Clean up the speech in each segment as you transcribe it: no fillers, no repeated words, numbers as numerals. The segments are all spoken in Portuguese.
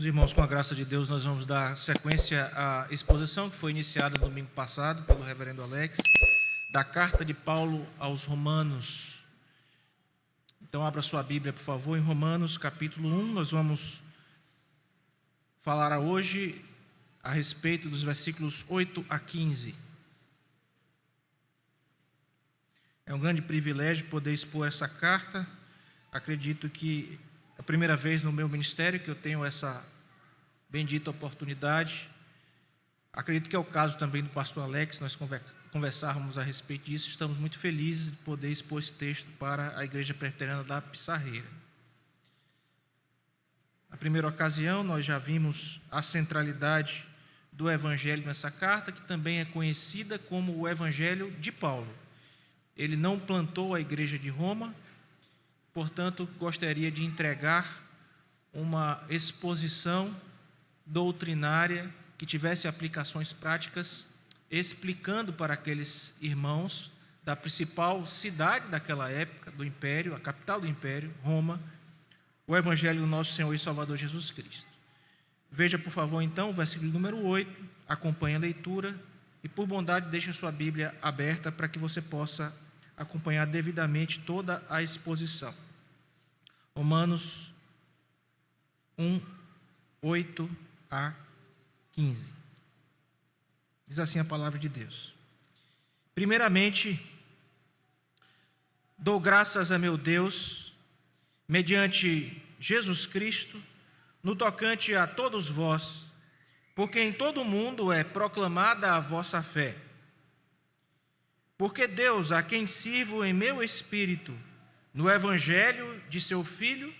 Meus irmãos, com a graça de Deus, nós vamos dar sequência à exposição que foi iniciada no domingo passado pelo reverendo Alex, da carta de Paulo aos Romanos. Então, abra sua Bíblia, por favor, em Romanos, capítulo 1. Nós vamos falar hoje a respeito dos versículos 8 a 15. É um grande privilégio poder expor essa carta. Acredito que é a primeira vez no meu ministério que eu tenho essa bendita oportunidade. Acredito que é o caso também do pastor Alex, nós conversarmos a respeito disso. Estamos muito felizes de poder expor esse texto para a Igreja Presbiteriana da Pissarreira. Na primeira ocasião, nós já vimos a centralidade do Evangelho nessa carta, que também é conhecida como o Evangelho de Paulo. Ele não plantou a Igreja de Roma, portanto, gostaria de entregar uma exposição doutrinária que tivesse aplicações práticas, explicando para aqueles irmãos da principal cidade daquela época, do Império, a capital do Império, Roma, o Evangelho do nosso Senhor e Salvador Jesus Cristo. Veja, por favor, então, o versículo número 8, acompanhe a leitura e, por bondade, deixe a sua Bíblia aberta para que você possa acompanhar devidamente toda a exposição. Romanos 1, 8 a 15. Diz assim a palavra de Deus. Primeiramente, dou graças a meu Deus, mediante Jesus Cristo, no tocante a todos vós, porque em todo o mundo é proclamada a vossa fé. Porque Deus, a quem sirvo em meu espírito, no Evangelho de seu Filho,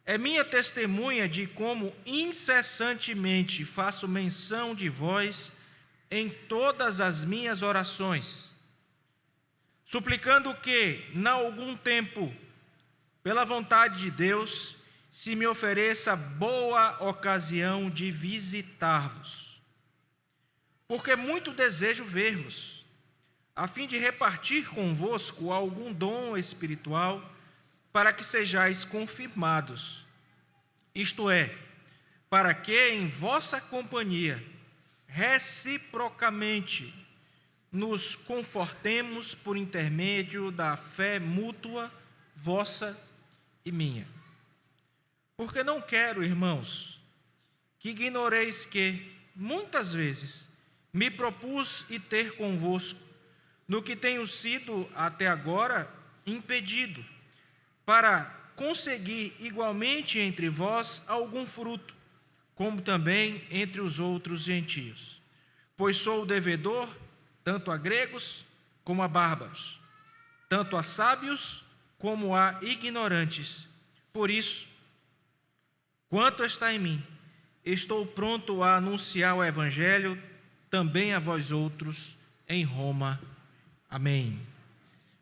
é minha testemunha de como incessantemente faço menção de vós em todas as minhas orações, suplicando que, em algum tempo, pela vontade de Deus, se me ofereça boa ocasião de visitar-vos. Porque muito desejo ver-vos, a fim de repartir convosco algum dom espiritual, para que sejais confirmados, isto é, para que em vossa companhia, reciprocamente, nos confortemos por intermédio da fé mútua, vossa e minha. Porque não quero, irmãos, que ignoreis que, muitas vezes, me propus ir ter convosco, no que tenho sido até agora impedido, para conseguir igualmente entre vós algum fruto, como também entre os outros gentios. Pois sou devedor tanto a gregos como a bárbaros, tanto a sábios como a ignorantes. Por isso, quanto está em mim, estou pronto a anunciar o Evangelho também a vós outros em Roma. Amém.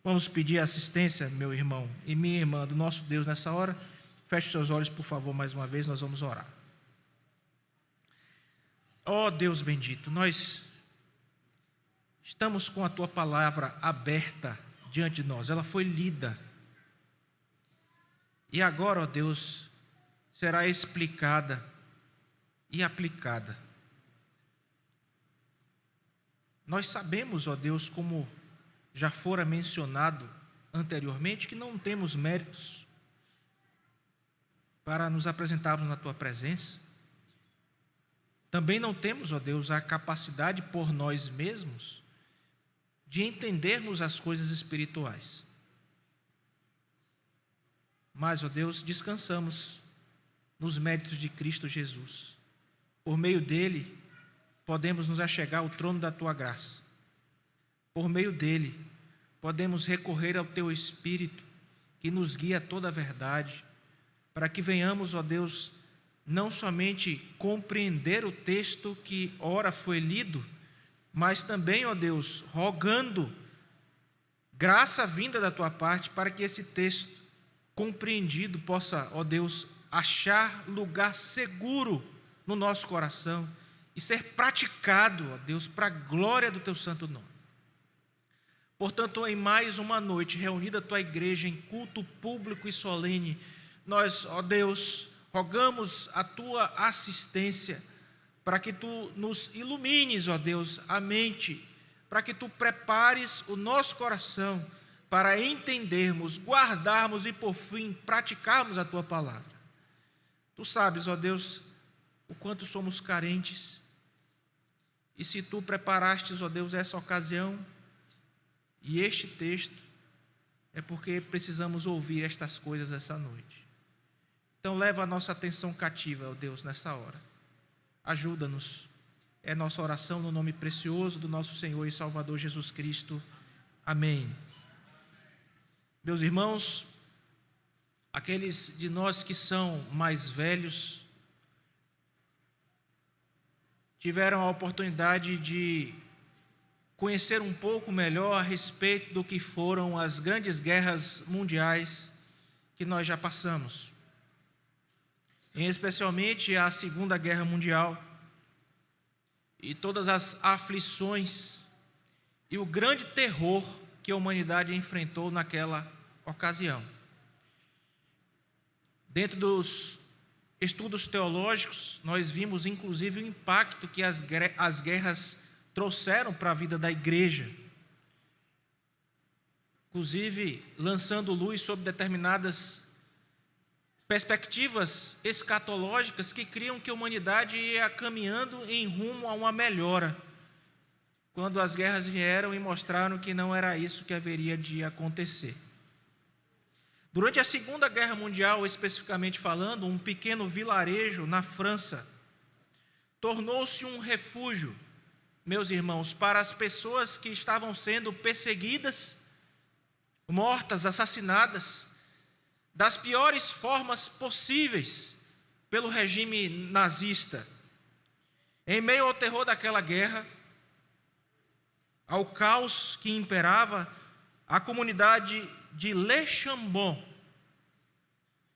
Vamos pedir assistência, meu irmão e minha irmã, do nosso Deus nessa hora. Feche seus olhos, por favor, mais uma vez, nós vamos orar. Ó Deus bendito, nós estamos com a Tua palavra aberta diante de nós, ela foi lida. E agora, ó Deus, será explicada e aplicada. Nós sabemos, ó Deus, como já fora mencionado anteriormente, que não temos méritos para nos apresentarmos na Tua presença. Também não temos, ó Deus, a capacidade por nós mesmos de entendermos as coisas espirituais. Mas, ó Deus, descansamos nos méritos de Cristo Jesus. Por meio dele, podemos nos achegar ao trono da Tua graça. Por meio dele, podemos recorrer ao Teu Espírito, que nos guia a toda a verdade, para que venhamos, ó Deus, não somente compreender o texto que ora foi lido, mas também, ó Deus, rogando graça vinda da Tua parte, para que esse texto compreendido possa, ó Deus, achar lugar seguro no nosso coração e ser praticado, ó Deus, para a glória do Teu santo nome. Portanto, em mais uma noite, reunida a Tua igreja em culto público e solene, nós, ó Deus, rogamos a tua assistência para que tu nos ilumines, ó Deus, a mente, para que tu prepares o nosso coração para entendermos, guardarmos e, por fim, praticarmos a tua palavra. Tu sabes, ó Deus, o quanto somos carentes, e se tu preparastes, ó Deus, essa ocasião e este texto, é porque precisamos ouvir estas coisas essa noite. Então leva a nossa atenção cativa, ó Deus, nessa hora. Ajuda-nos. É nossa oração no nome precioso do nosso Senhor e Salvador Jesus Cristo. Amém. Meus irmãos, aqueles de nós que são mais velhos, tiveram a oportunidade de conhecer um pouco melhor a respeito do que foram as grandes guerras mundiais que nós já passamos. Especialmente a Segunda Guerra Mundial e todas as aflições e o grande terror que a humanidade enfrentou naquela ocasião. Dentro dos estudos teológicos, nós vimos inclusive o impacto que as guerras trouxeram para a vida da igreja, inclusive lançando luz sobre determinadas perspectivas escatológicas que criam que a humanidade ia caminhando em rumo a uma melhora, quando as guerras vieram e mostraram que não era isso que haveria de acontecer. Durante a Segunda Guerra Mundial, especificamente falando, um pequeno vilarejo na França tornou-se um refúgio, meus irmãos, para as pessoas que estavam sendo perseguidas, mortas, assassinadas, das piores formas possíveis pelo regime nazista. Em meio ao terror daquela guerra, ao caos que imperava, a comunidade de Le Chambon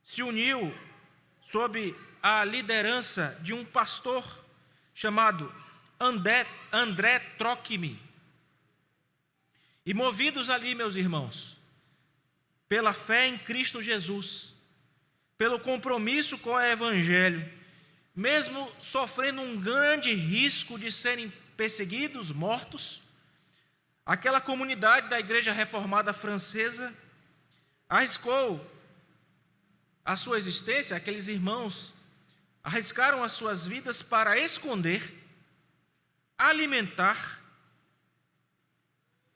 se uniu sob a liderança de um pastor chamado André Trocmé. E movidos ali, meus irmãos, pela fé em Cristo Jesus, pelo compromisso com o Evangelho, mesmo sofrendo um grande risco de serem perseguidos, mortos, aquela comunidade da Igreja Reformada Francesa arriscou a sua existência, aqueles irmãos arriscaram as suas vidas para esconder, alimentar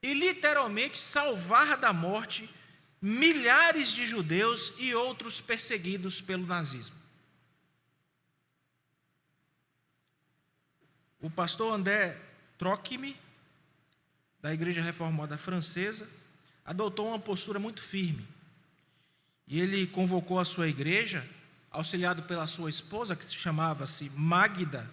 e literalmente salvar da morte milhares de judeus e outros perseguidos pelo nazismo. O pastor André Trocmé, da Igreja Reformada Francesa, adotou uma postura muito firme. E ele convocou a sua igreja, auxiliado pela sua esposa, que se chamava-se Magda,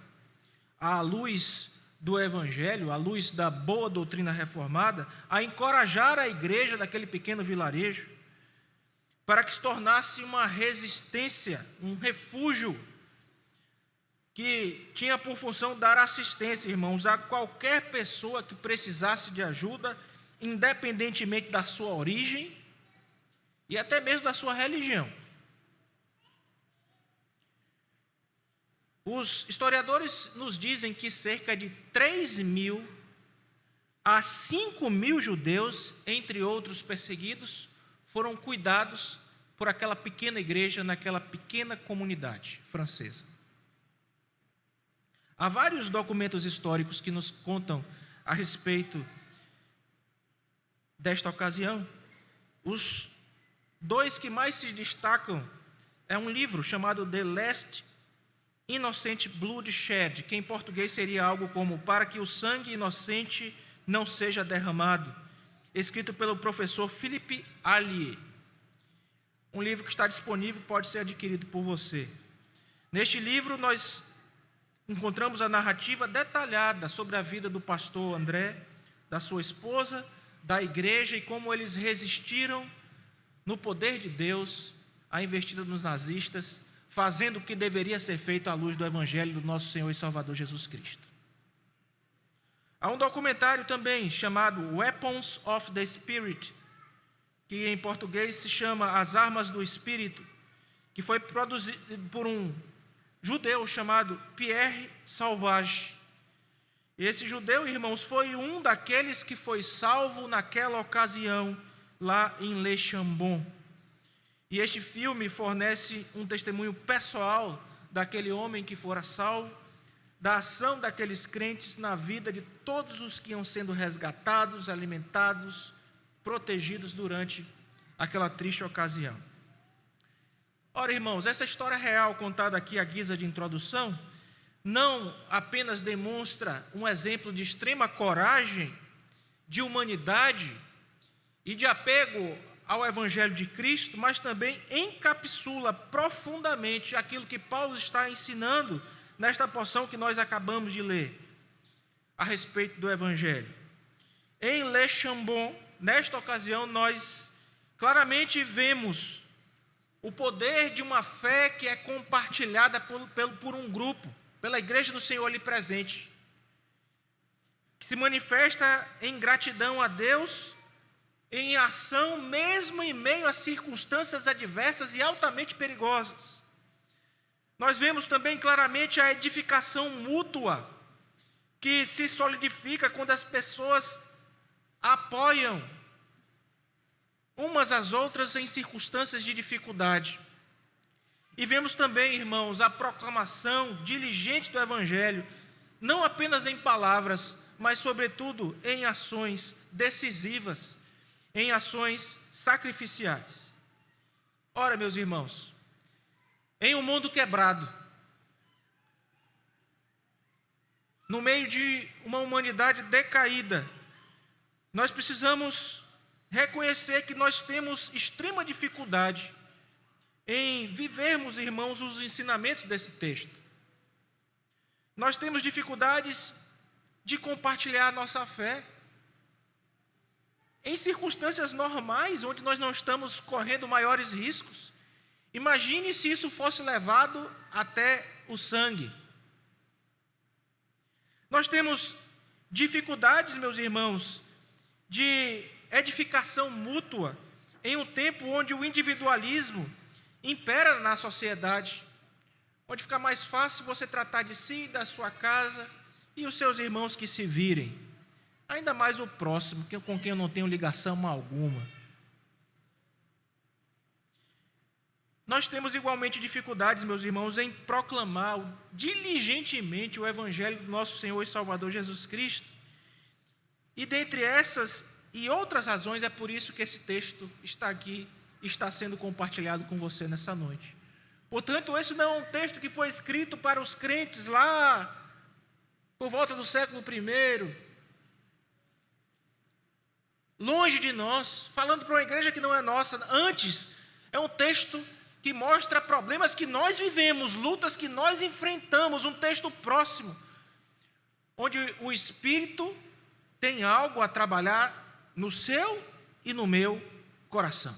à luz do Evangelho, à luz da boa doutrina reformada, a encorajar a igreja daquele pequeno vilarejo, para que se tornasse uma resistência, um refúgio, que tinha por função dar assistência, irmãos, a qualquer pessoa que precisasse de ajuda, independentemente da sua origem e até mesmo da sua religião. Os historiadores nos dizem que cerca de 3.000 a 5.000 judeus, entre outros perseguidos, foram cuidados por aquela pequena igreja, naquela pequena comunidade francesa. Há vários documentos históricos que nos contam a respeito desta ocasião. Os dois que mais se destacam é um livro chamado The Last Innocent Bloodshed, que em português seria algo como Para que o sangue inocente não seja derramado, escrito pelo professor Philippe Allier. Um livro que está disponível, pode ser adquirido por você. Neste livro nós encontramos a narrativa detalhada sobre a vida do pastor André, da sua esposa, da igreja e como eles resistiram no poder de Deus à investida dos nazistas, fazendo o que deveria ser feito à luz do Evangelho do nosso Senhor e Salvador Jesus Cristo. Há um documentário também chamado Weapons of the Spirit, que em português se chama As Armas do Espírito, que foi produzido por um judeu chamado Pierre Sauvage. Esse judeu, irmãos, foi um daqueles que foi salvo naquela ocasião, lá em Le Chambon. E este filme fornece um testemunho pessoal daquele homem que fora salvo, da ação daqueles crentes na vida de todos os que iam sendo resgatados, alimentados, protegidos durante aquela triste ocasião. Ora, irmãos, essa história real contada aqui à guisa de introdução não apenas demonstra um exemplo de extrema coragem, de humanidade e de apego ao Evangelho de Cristo, mas também encapsula profundamente aquilo que Paulo está ensinando nesta porção que nós acabamos de ler, a respeito do Evangelho. Em Le Chambon, nesta ocasião, nós claramente vemos o poder de uma fé que é compartilhada por um grupo, pela Igreja do Senhor ali presente, que se manifesta em gratidão a Deus, em ação mesmo em meio a circunstâncias adversas e altamente perigosas. Nós vemos também claramente a edificação mútua, que se solidifica quando as pessoas apoiam umas às outras em circunstâncias de dificuldade. E vemos também, irmãos, a proclamação diligente do Evangelho, não apenas em palavras, mas sobretudo em ações decisivas, em ações sacrificiais. Ora, meus irmãos, em um mundo quebrado, no meio de uma humanidade decaída, nós precisamos reconhecer que nós temos extrema dificuldade em vivermos, irmãos, os ensinamentos desse texto. Nós temos dificuldades de compartilhar a nossa fé em circunstâncias normais, onde nós não estamos correndo maiores riscos. Imagine se isso fosse levado até o sangue. Nós temos dificuldades, meus irmãos, de edificação mútua em um tempo onde o individualismo impera na sociedade, onde fica mais fácil você tratar de si, da sua casa e os seus irmãos que se virem, ainda mais o próximo, com quem eu não tenho ligação alguma. Nós temos igualmente dificuldades, meus irmãos, em proclamar diligentemente o Evangelho do nosso Senhor e Salvador Jesus Cristo. E dentre essas e outras razões, é por isso que esse texto está aqui, está sendo compartilhado com você nessa noite. Portanto, esse não é um texto que foi escrito para os crentes lá por volta do século I, longe de nós, falando para uma igreja que não é nossa. Antes, é um texto que mostra problemas que nós vivemos, lutas que nós enfrentamos, um texto próximo, onde o Espírito tem algo a trabalhar no seu e no meu coração.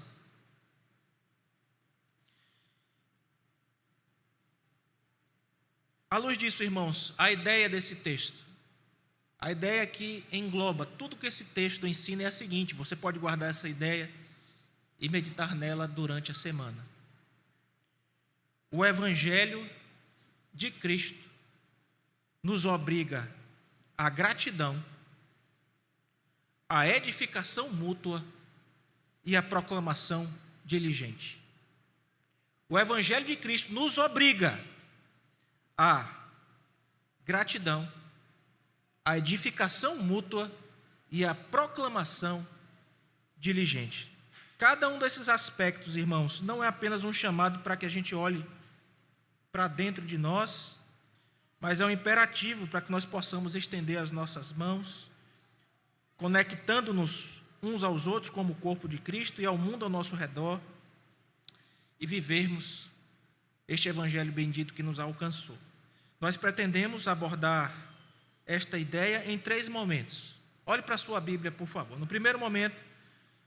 À luz disso, irmãos, a ideia desse texto, a ideia que engloba tudo que esse texto ensina é a seguinte: você pode guardar essa ideia e meditar nela durante a semana. O Evangelho de Cristo nos obriga à gratidão, à edificação mútua e à proclamação diligente. O Evangelho de Cristo nos obriga à gratidão, à edificação mútua e à proclamação diligente. Cada um desses aspectos, irmãos, não é apenas um chamado para que a gente olhe para dentro de nós, mas é um imperativo para que nós possamos estender as nossas mãos, conectando-nos uns aos outros como o corpo de Cristo e ao mundo ao nosso redor, e vivermos este Evangelho bendito que nos alcançou. Nós pretendemos abordar esta ideia em 3 momentos. Olhe para a sua Bíblia, por favor. No primeiro momento,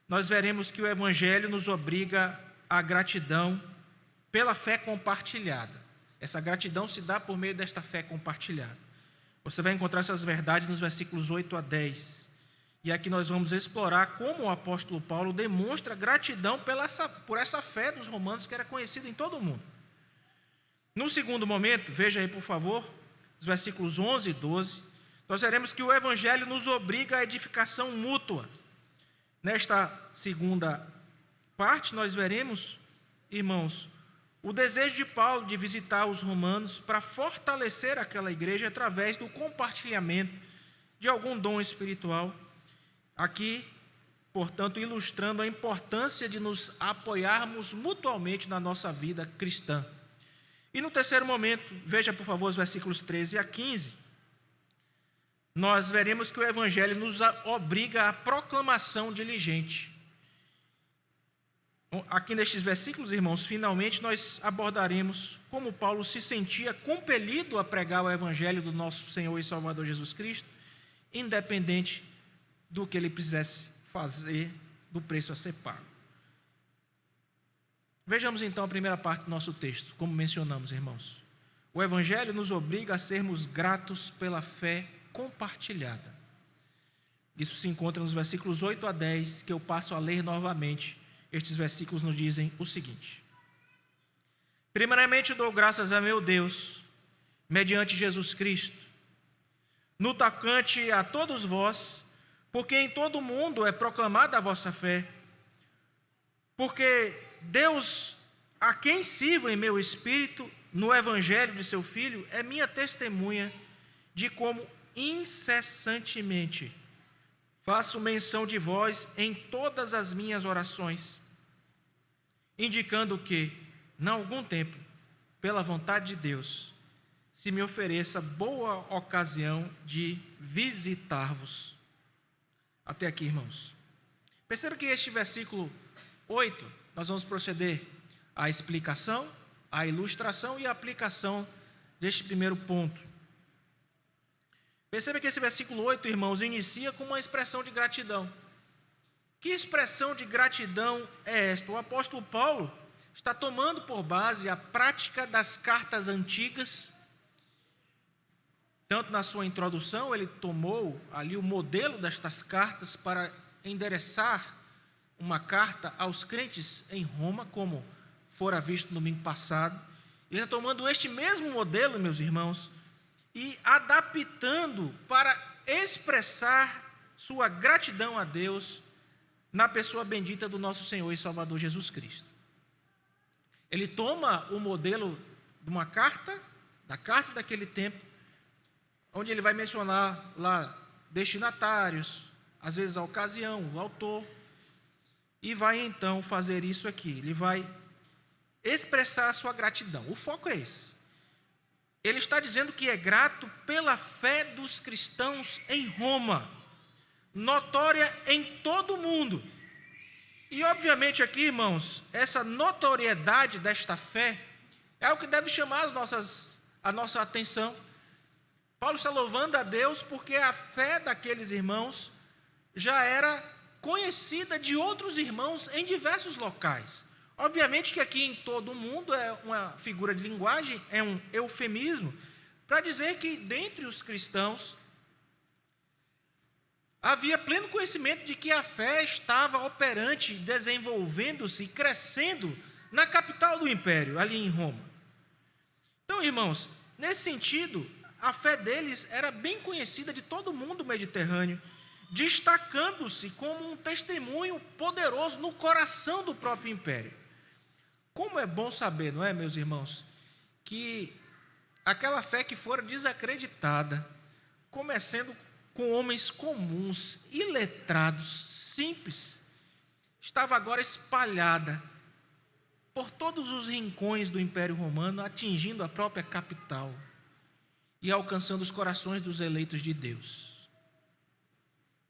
nós veremos que o Evangelho nos obriga à gratidão pela fé compartilhada. Essa gratidão se dá por meio desta fé compartilhada. Você vai encontrar essas verdades nos versículos 8 a 10. E aqui nós vamos explorar como o apóstolo Paulo demonstra gratidão por essa fé dos romanos que era conhecida em todo o mundo. No segundo momento, veja aí por favor, os versículos 11 e 12, nós veremos que o Evangelho nos obriga à edificação mútua. Nesta segunda parte, nós veremos, irmãos, o desejo de Paulo de visitar os romanos para fortalecer aquela igreja através do compartilhamento de algum dom espiritual. Aqui, portanto, ilustrando a importância de nos apoiarmos mutuamente na nossa vida cristã. E no terceiro momento, veja por favor os versículos 13 a 15, nós veremos que o Evangelho nos obriga à proclamação diligente. Aqui nestes versículos, irmãos, finalmente nós abordaremos como Paulo se sentia compelido a pregar o Evangelho do nosso Senhor e Salvador Jesus Cristo, independente do que ele quisesse fazer, do preço a ser pago. Vejamos então a primeira parte do nosso texto, como mencionamos, irmãos. O Evangelho nos obriga a sermos gratos pela fé compartilhada. Isso se encontra nos versículos 8 a 10, que eu passo a ler novamente. Estes versículos nos dizem o seguinte: primeiramente dou graças a meu Deus, mediante Jesus Cristo, no tocante a todos vós, porque em todo o mundo é proclamada a vossa fé, porque Deus, a quem sirvo em meu espírito, no Evangelho de seu Filho, é minha testemunha de como incessantemente faço menção de vós em todas as minhas orações, indicando que, em algum tempo, pela vontade de Deus, se me ofereça boa ocasião de visitar-vos. Até aqui, irmãos. Perceba que este versículo 8, nós vamos proceder à explicação, à ilustração e à aplicação deste primeiro ponto. Perceba que esse versículo 8, irmãos, inicia com uma expressão de gratidão. Que expressão de gratidão é esta? O apóstolo Paulo está tomando por base a prática das cartas antigas. Tanto na sua introdução, ele tomou ali o modelo destas cartas para endereçar uma carta aos crentes em Roma, como fora visto no domingo passado. Ele está tomando este mesmo modelo, meus irmãos, e adaptando para expressar sua gratidão a Deus na pessoa bendita do nosso Senhor e Salvador Jesus Cristo. Ele toma o modelo de uma carta, da carta daquele tempo, onde ele vai mencionar lá destinatários, às vezes a ocasião, o autor, e vai então fazer isso aqui. Ele vai expressar a sua gratidão. O foco é esse. Ele está dizendo que é grato pela fé dos cristãos em Roma, notória em todo o mundo. E obviamente aqui, irmãos, essa notoriedade desta fé é o que deve chamar a nossa atenção. Paulo está louvando a Deus porque a fé daqueles irmãos já era conhecida de outros irmãos em diversos locais. Obviamente que aqui em todo o mundo é uma figura de linguagem, é um eufemismo, para dizer que dentre os cristãos havia pleno conhecimento de que a fé estava operante, desenvolvendo-se, crescendo na capital do império, ali em Roma. Então, irmãos, nesse sentido, a fé deles era bem conhecida de todo o mundo mediterrâneo, destacando-se como um testemunho poderoso no coração do próprio império. Como é bom saber, não é, meus irmãos, que aquela fé que fora desacreditada, começando com homens comuns, iletrados, simples, estava agora espalhada por todos os rincões do Império Romano, atingindo a própria capital e alcançando os corações dos eleitos de Deus.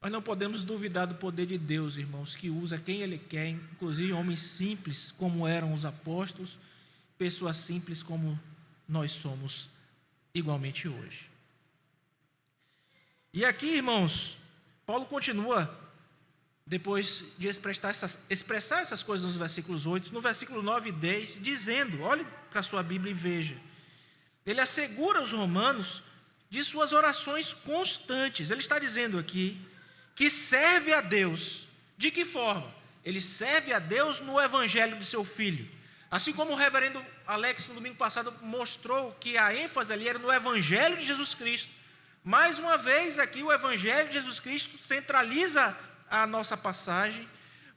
Nós não podemos duvidar do poder de Deus, irmãos, que usa quem Ele quer, inclusive homens simples, como eram os apóstolos, pessoas simples como nós somos igualmente hoje. E aqui, irmãos, Paulo continua, depois de expressar essas coisas nos versículos 8, no versículo 9 e 10, dizendo, olhe para a sua Bíblia e veja, ele assegura os romanos de suas orações constantes. Ele está dizendo aqui que serve a Deus. De que forma? Ele serve a Deus no evangelho de seu Filho. Assim como o reverendo Alex, no domingo passado, mostrou que a ênfase ali era no evangelho de Jesus Cristo. Mais uma vez aqui o evangelho de Jesus Cristo centraliza a nossa passagem,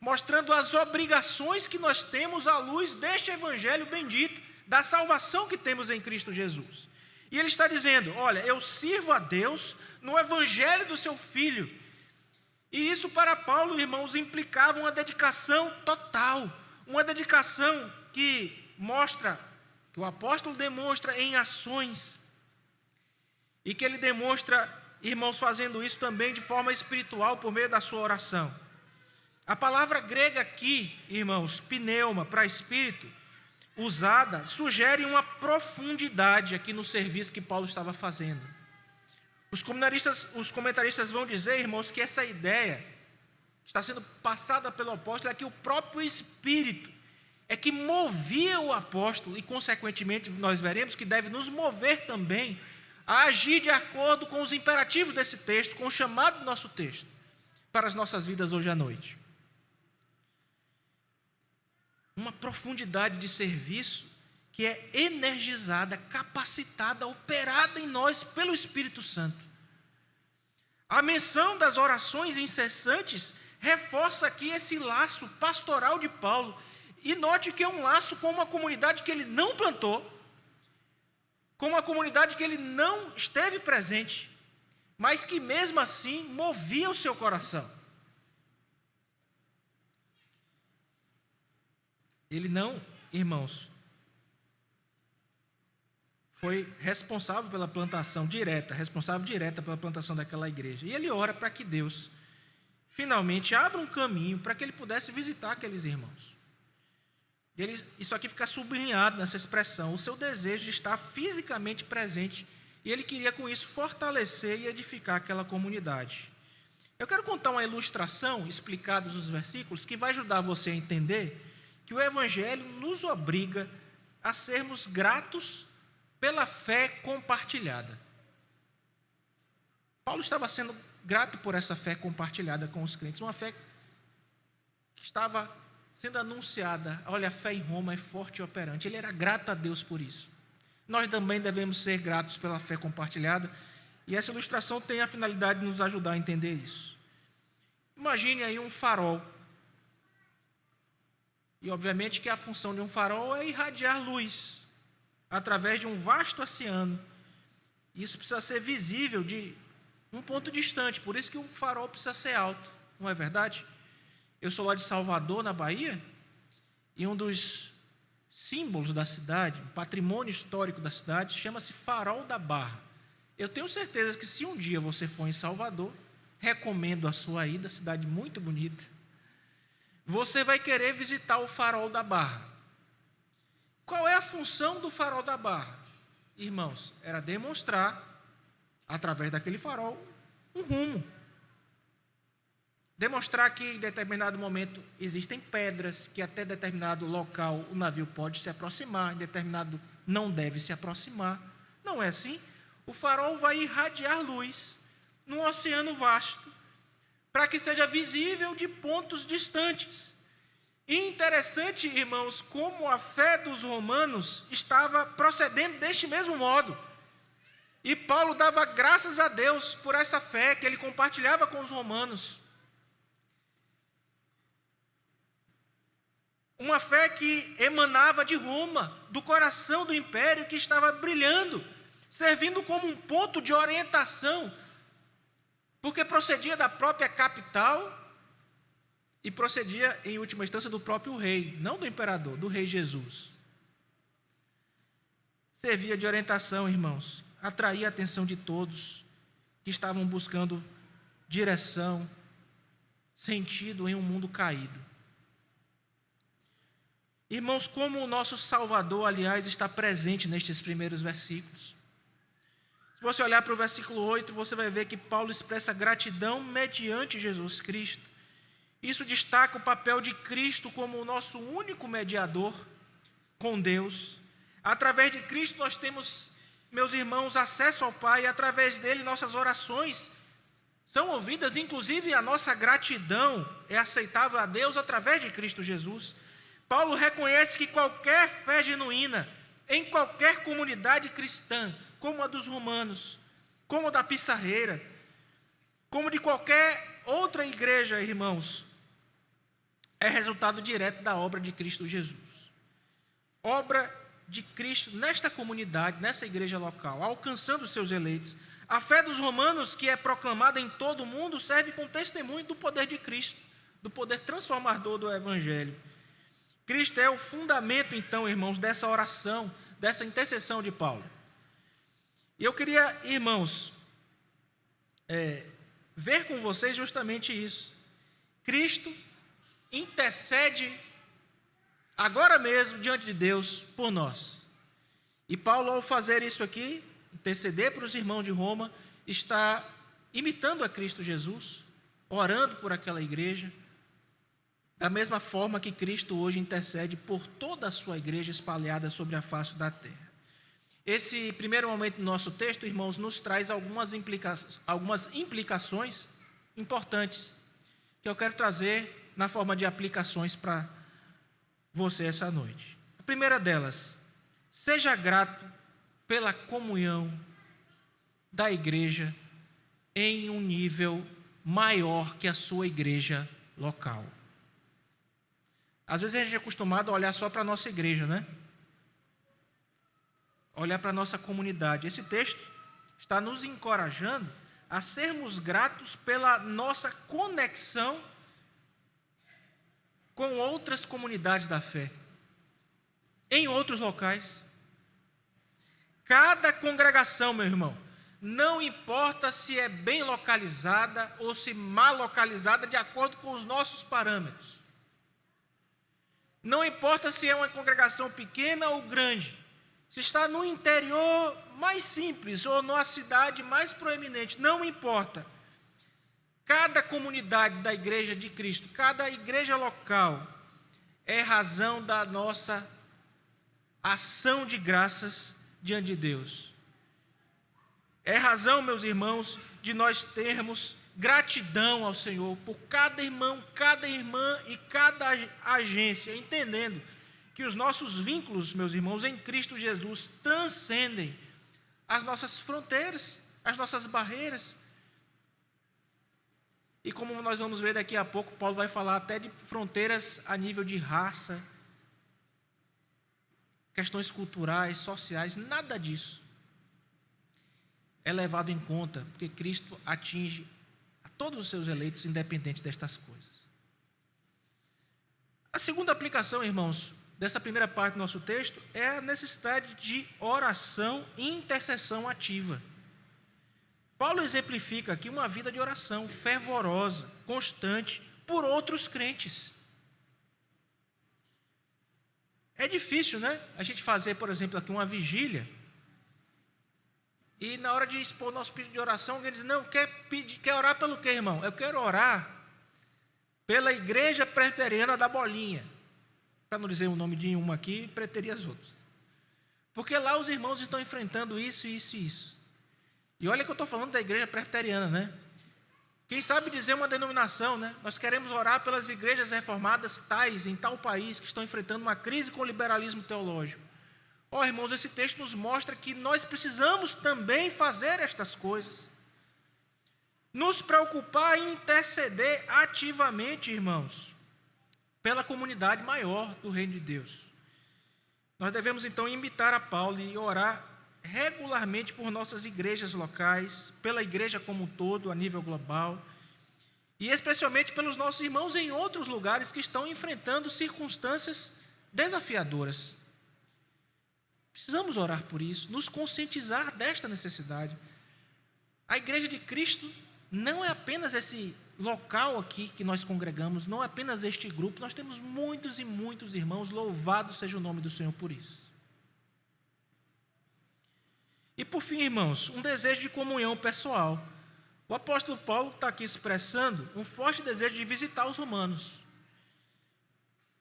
mostrando as obrigações que nós temos à luz deste evangelho bendito, da salvação que temos em Cristo Jesus. E ele está dizendo, olha, eu sirvo a Deus no evangelho do seu Filho. E isso para Paulo, irmãos, implicava uma dedicação total, uma dedicação que mostra, que o apóstolo demonstra em ações, e que ele demonstra, irmãos, fazendo isso também de forma espiritual por meio da sua oração. A palavra grega aqui, irmãos, pneuma, para espírito, usada, sugere uma profundidade aqui no serviço que Paulo estava fazendo. Os comentaristas vão dizer, irmãos, que essa ideia que está sendo passada pelo apóstolo é que o próprio Espírito é que movia o apóstolo e, consequentemente, nós veremos que deve nos mover também a agir de acordo com os imperativos desse texto, com o chamado do nosso texto, para as nossas vidas hoje à noite. Uma profundidade de serviço que é energizada, capacitada, operada em nós pelo Espírito Santo. A menção das orações incessantes reforça aqui esse laço pastoral de Paulo. E note que é um laço com uma comunidade que ele não plantou, com uma comunidade que ele não esteve presente, mas que mesmo assim movia o seu coração. Ele não, irmãos, foi responsável pela plantação direta, responsável direta pela plantação daquela igreja. E ele ora para que Deus finalmente abra um caminho para que ele pudesse visitar aqueles irmãos. Isso aqui fica sublinhado nessa expressão, o seu desejo de estar fisicamente presente. E ele queria com isso fortalecer e edificar aquela comunidade. Eu quero contar uma ilustração, explicados nos versículos, que vai ajudar você a entender que o Evangelho nos obriga a sermos gratos pela fé compartilhada. Paulo estava sendo grato por essa fé compartilhada com os crentes, uma fé que estava sendo anunciada. Olha, a fé em Roma é forte e operante. Ele era grato a Deus por isso. Nós também devemos ser gratos pela fé compartilhada, e essa ilustração tem a finalidade de nos ajudar a entender isso. Imagine aí um farol. E obviamente que a função de um farol é irradiar luz através de um vasto oceano. Isso precisa ser visível de um ponto distante, por isso que o farol precisa ser alto, não é verdade? Eu sou lá de Salvador, na Bahia, e um dos símbolos da cidade, um patrimônio histórico da cidade, chama-se Farol da Barra. Eu tenho certeza que se um dia você for em Salvador, recomendo a sua ida, cidade muito bonita, você vai querer visitar o Farol da Barra. Qual é a função do Farol da Barra? Irmãos, era demonstrar, através daquele farol, um rumo. Demonstrar que em determinado momento existem pedras, que até determinado local o navio pode se aproximar, em determinado não deve se aproximar. Não é assim? O farol vai irradiar luz num oceano vasto, para que seja visível de pontos distantes. E interessante, irmãos, como a fé dos romanos estava procedendo deste mesmo modo. E Paulo dava graças a Deus por essa fé que ele compartilhava com os romanos. Uma fé que emanava de Roma, do coração do império, que estava brilhando, servindo como um ponto de orientação, porque procedia da própria capital e procedia, em última instância, do próprio rei, não do imperador, do rei Jesus. Servia de orientação, irmãos, atraía a atenção de todos que estavam buscando direção, sentido em um mundo caído. Irmãos, como o nosso Salvador, aliás, está presente nestes primeiros versículos. Se você olhar para o versículo 8, você vai ver que Paulo expressa gratidão mediante Jesus Cristo. Isso destaca o papel de Cristo como o nosso único mediador com Deus. Através de Cristo nós temos, meus irmãos, acesso ao Pai, e através dele nossas orações são ouvidas, inclusive a nossa gratidão é aceitável a Deus através de Cristo Jesus. Paulo reconhece que qualquer fé genuína, em qualquer comunidade cristã, como a dos romanos, como a da Pissarreira, como de qualquer outra igreja, irmãos, é resultado direto da obra de Cristo Jesus. Obra de Cristo nesta comunidade, nessa igreja local, alcançando os seus eleitos. A fé dos romanos, que é proclamada em todo o mundo, serve como testemunho do poder de Cristo, do poder transformador do Evangelho. Cristo é o fundamento, então, irmãos, dessa oração, dessa intercessão de Paulo. E eu queria, irmãos, ver com vocês justamente isso. Cristo intercede agora mesmo diante de Deus por nós. E Paulo, ao fazer isso aqui, interceder para os irmãos de Roma, está imitando a Cristo Jesus, orando por aquela igreja, da mesma forma que Cristo hoje intercede por toda a sua igreja espalhada sobre a face da terra. Esse primeiro momento do nosso texto, irmãos, nos traz algumas implicações importantes, que eu quero trazer na forma de aplicações para você essa noite. A primeira delas, seja grato pela comunhão da igreja em um nível maior que a sua igreja local. Às vezes a gente é acostumado a olhar só para a nossa igreja, né? Olhar para a nossa comunidade. Esse texto está nos encorajando a sermos gratos pela nossa conexão com outras comunidades da fé, em outros locais. Cada congregação, meu irmão, não importa se é bem localizada ou se mal localizada de acordo com os nossos parâmetros. Não importa se é uma congregação pequena ou grande, se está no interior mais simples ou numa cidade mais proeminente, não importa. Cada comunidade da igreja de Cristo, cada igreja local, é razão da nossa ação de graças diante de Deus. É razão, meus irmãos, de nós termos gratidão ao Senhor por cada irmão, cada irmã e cada agência, entendendo que os nossos vínculos, meus irmãos, em Cristo Jesus transcendem as nossas fronteiras, as nossas barreiras. E como nós vamos ver daqui a pouco, Paulo vai falar até de fronteiras a nível de raça, questões culturais, sociais, nada disso é levado em conta, porque Cristo atinge a todos os seus eleitos, independente destas coisas. A segunda aplicação, irmãos, dessa primeira parte do nosso texto é a necessidade de oração e intercessão ativa. Paulo exemplifica aqui uma vida de oração fervorosa, constante, por outros crentes. É difícil, né? A gente fazer, por exemplo, aqui uma vigília, e na hora de expor nosso pedido de oração, alguém diz, não, quer orar pelo quê, irmão? Eu quero orar pela Igreja Presbiteriana da Bolinha. Para não dizer o nome de uma aqui, preteria as outras. Porque lá os irmãos estão enfrentando isso, isso e isso. E olha que eu estou falando da Igreja Presbiteriana, né? Quem sabe dizer uma denominação, né? Nós queremos orar pelas igrejas reformadas tais em tal país que estão enfrentando uma crise com o liberalismo teológico. Irmãos, esse texto nos mostra que nós precisamos também fazer estas coisas. Nos preocupar e interceder ativamente, irmãos, pela comunidade maior do reino de Deus. Nós devemos então imitar a Paulo e orar regularmente por nossas igrejas locais, pela igreja como um todo, a nível global, e especialmente pelos nossos irmãos em outros lugares que estão enfrentando circunstâncias desafiadoras. Precisamos orar por isso, nos conscientizar desta necessidade. A igreja de Cristo não é apenas esse local aqui que nós congregamos, não é apenas este grupo, nós temos muitos e muitos irmãos, louvado seja o nome do Senhor por isso. E por fim, irmãos, um desejo de comunhão pessoal. O apóstolo Paulo está aqui expressando um forte desejo de visitar os romanos,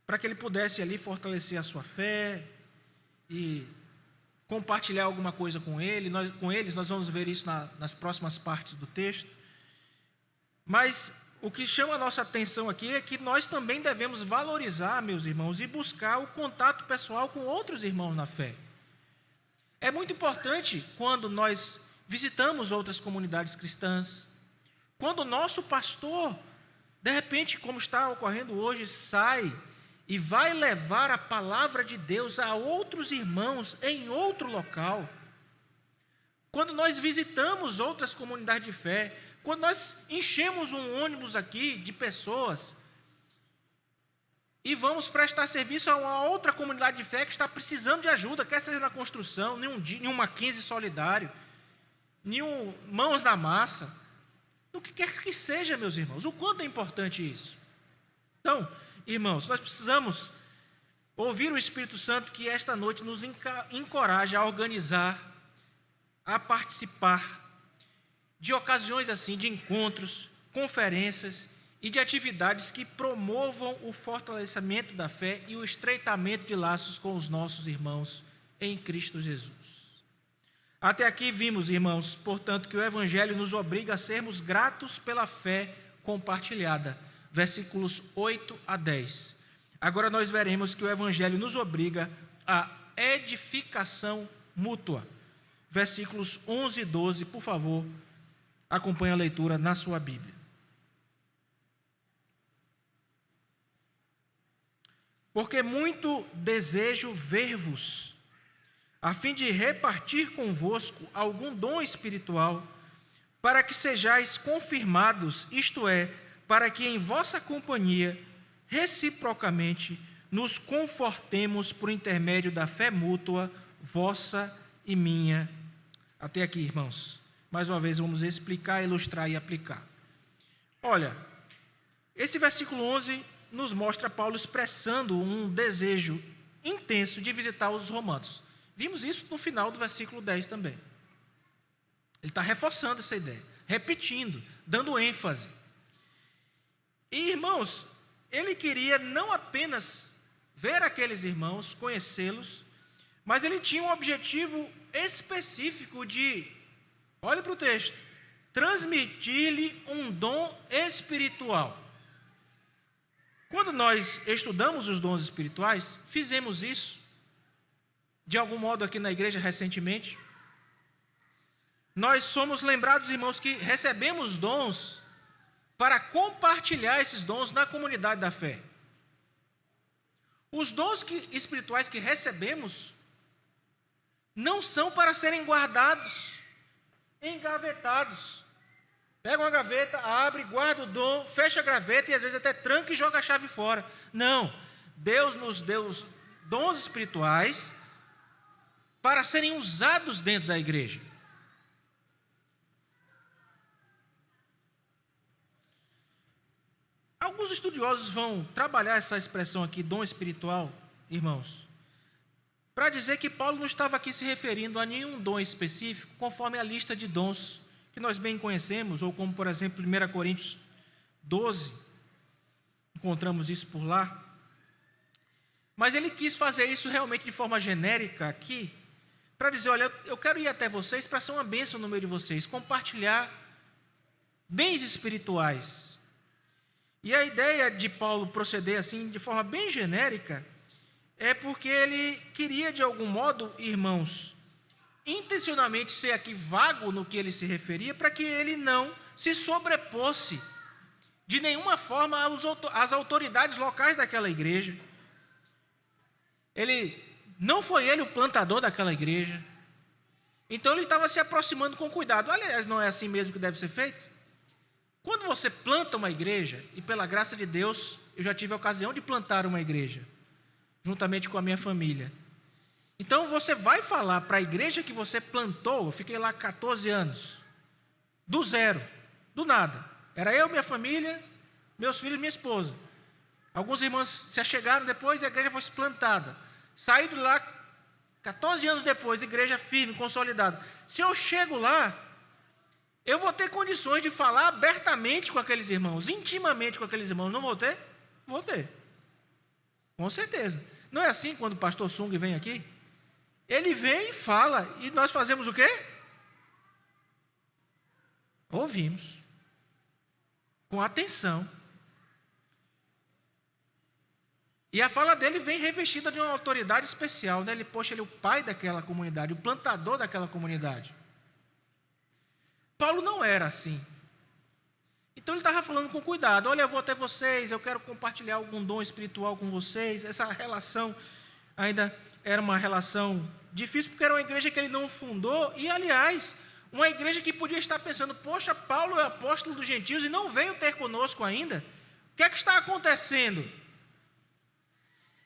para que ele pudesse ali fortalecer a sua fé e compartilhar alguma coisa com eles. Nós vamos ver isso nas próximas partes do texto. Mas o que chama a nossa atenção aqui é que nós também devemos valorizar, meus irmãos, e buscar o contato pessoal com outros irmãos na fé. É muito importante quando nós visitamos outras comunidades cristãs, quando o nosso pastor, de repente, como está ocorrendo hoje, sai e vai levar a palavra de Deus a outros irmãos em outro local. Quando nós visitamos outras comunidades de fé, quando nós enchemos um ônibus aqui de pessoas e vamos prestar serviço a uma outra comunidade de fé que está precisando de ajuda, quer seja na construção, em uma 15 solidário, em mãos na massa, no que quer que seja, meus irmãos, o quanto é importante isso. Então, irmãos, nós precisamos ouvir o Espírito Santo que esta noite nos encoraja a organizar, a participar de ocasiões assim, de encontros, conferências e de atividades que promovam o fortalecimento da fé e o estreitamento de laços com os nossos irmãos em Cristo Jesus. Até aqui vimos, irmãos, portanto, que o Evangelho nos obriga a sermos gratos pela fé compartilhada, versículos 8 a 10. Agora nós veremos que o Evangelho nos obriga à edificação mútua. Versículos 11 e 12, por favor, acompanhe a leitura na sua Bíblia. Porque muito desejo ver-vos, a fim de repartir convosco algum dom espiritual, para que sejais confirmados, isto é, para que em vossa companhia, reciprocamente, nos confortemos por intermédio da fé mútua, vossa e minha. Até aqui, irmãos. Mais uma vez, vamos explicar, ilustrar e aplicar. Olha, esse versículo 11 nos mostra Paulo expressando um desejo intenso de visitar os romanos. Vimos isso no final do versículo 10 também. Ele está reforçando essa ideia, repetindo, dando ênfase. E, irmãos, ele queria não apenas ver aqueles irmãos, conhecê-los, mas ele tinha um objetivo específico de, olhe para o texto, transmitir-lhe um dom espiritual. Quando nós estudamos os dons espirituais, fizemos isso, de algum modo aqui na igreja recentemente, nós somos lembrados, irmãos, que recebemos dons para compartilhar esses dons na comunidade da fé. Os dons espirituais que recebemos não são para serem guardados, engavetados. Pega uma gaveta, abre, guarda o dom, fecha a gaveta e às vezes até tranca e joga a chave fora. Não, Deus nos deu os dons espirituais para serem usados dentro da igreja. Alguns estudiosos vão trabalhar essa expressão aqui, dom espiritual, irmãos, para dizer que Paulo não estava aqui se referindo a nenhum dom específico, conforme a lista de dons que nós bem conhecemos, ou como, por exemplo, 1 Coríntios 12, encontramos isso por lá. Mas ele quis fazer isso realmente de forma genérica aqui, para dizer, olha, eu quero ir até vocês para ser uma bênção no meio de vocês, compartilhar bens espirituais. E a ideia de Paulo proceder assim, de forma bem genérica, é porque ele queria, de algum modo, irmãos, intencionalmente ser aqui vago no que ele se referia, para que ele não se sobreposse de nenhuma forma às autoridades locais daquela igreja. Não foi ele o plantador daquela igreja, então ele estava se aproximando com cuidado. Aliás, não é assim mesmo que deve ser feito? Quando você planta uma igreja, e pela graça de Deus, eu já tive a ocasião de plantar uma igreja, juntamente com a minha família. Então você vai falar para a igreja que você plantou, eu fiquei lá 14 anos, do zero, do nada. Era eu, minha família, meus filhos e minha esposa. Alguns irmãos se achegaram depois e a igreja foi plantada. Saí de lá 14 anos depois, igreja firme, consolidada. Se eu chego lá, eu vou ter condições de falar abertamente com aqueles irmãos, intimamente com aqueles irmãos. Não vou ter? Vou ter. Com certeza. Não é assim quando o pastor Sung vem aqui? Ele vem e fala, e nós fazemos o quê? Ouvimos. com atenção. E a fala dele vem revestida de uma autoridade especial, né? Ele é o pai daquela comunidade, o plantador daquela comunidade. Paulo não era assim. Então ele estava falando com cuidado. Olha, eu vou até vocês, eu quero compartilhar algum dom espiritual com vocês. Essa relação ainda era uma relação difícil, porque era uma igreja que ele não fundou. E, aliás, uma igreja que podia estar pensando, poxa, Paulo é apóstolo dos gentios e não veio ter conosco ainda. O que é que está acontecendo?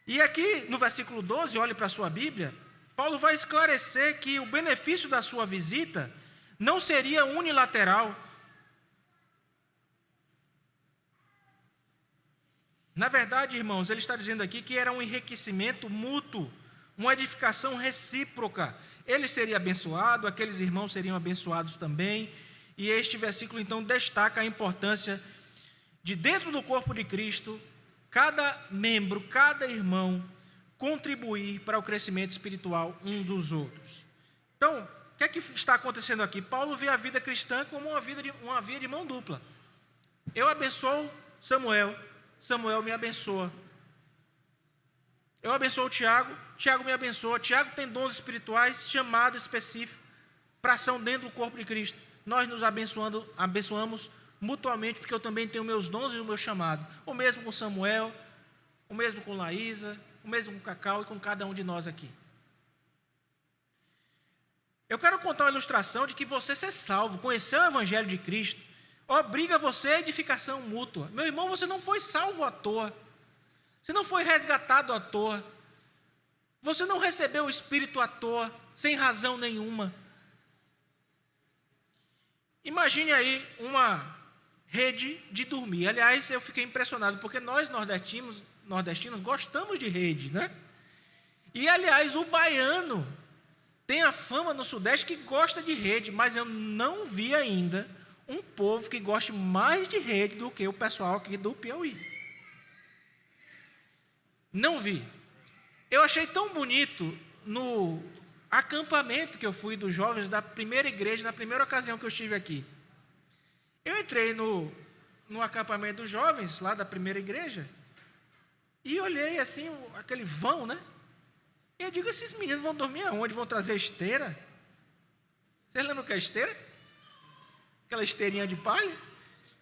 E aqui no versículo 12, olhe para a sua Bíblia, Paulo vai esclarecer que o benefício da sua visita não seria unilateral. Na verdade, irmãos, ele está dizendo aqui que era um enriquecimento mútuo, uma edificação recíproca. Ele seria abençoado, aqueles irmãos seriam abençoados também. E este versículo então destaca a importância de, dentro do corpo de Cristo, cada membro, cada irmão, contribuir para o crescimento espiritual um dos outros. Então, o que é que está acontecendo aqui? Paulo vê a vida cristã como uma via de mão dupla. Eu abençoo Samuel, Samuel me abençoa. Eu abençoo o Tiago, Tiago me abençoa. Tiago tem dons espirituais, chamado específico para ação dentro do corpo de Cristo. Nós nos abençoamos mutuamente, porque eu também tenho meus dons e o meu chamado. O mesmo com Samuel, o mesmo com Laísa, o mesmo com Cacau e com cada um de nós aqui. Eu quero contar uma ilustração de que você ser salvo, conhecer o Evangelho de Cristo, obriga você a edificação mútua. Meu irmão, você não foi salvo à toa. Você não foi resgatado à toa. Você não recebeu o Espírito à toa, sem razão nenhuma. Imagine aí uma rede de dormir. Aliás, eu fiquei impressionado, porque nós nordestinos gostamos de rede, né? E, aliás, o baiano tem a fama no Sudeste que gosta de rede, mas eu não vi ainda um povo que goste mais de rede do que o pessoal aqui do Piauí. Não vi. Eu achei tão bonito no acampamento que eu fui dos jovens da primeira igreja, na primeira ocasião que eu estive aqui. Eu entrei no acampamento dos jovens, lá da primeira igreja, e olhei assim, aquele vão, né? E eu digo, esses meninos vão dormir aonde? Vão trazer esteira? Vocês lembram o que é esteira? Aquela esteirinha de palha?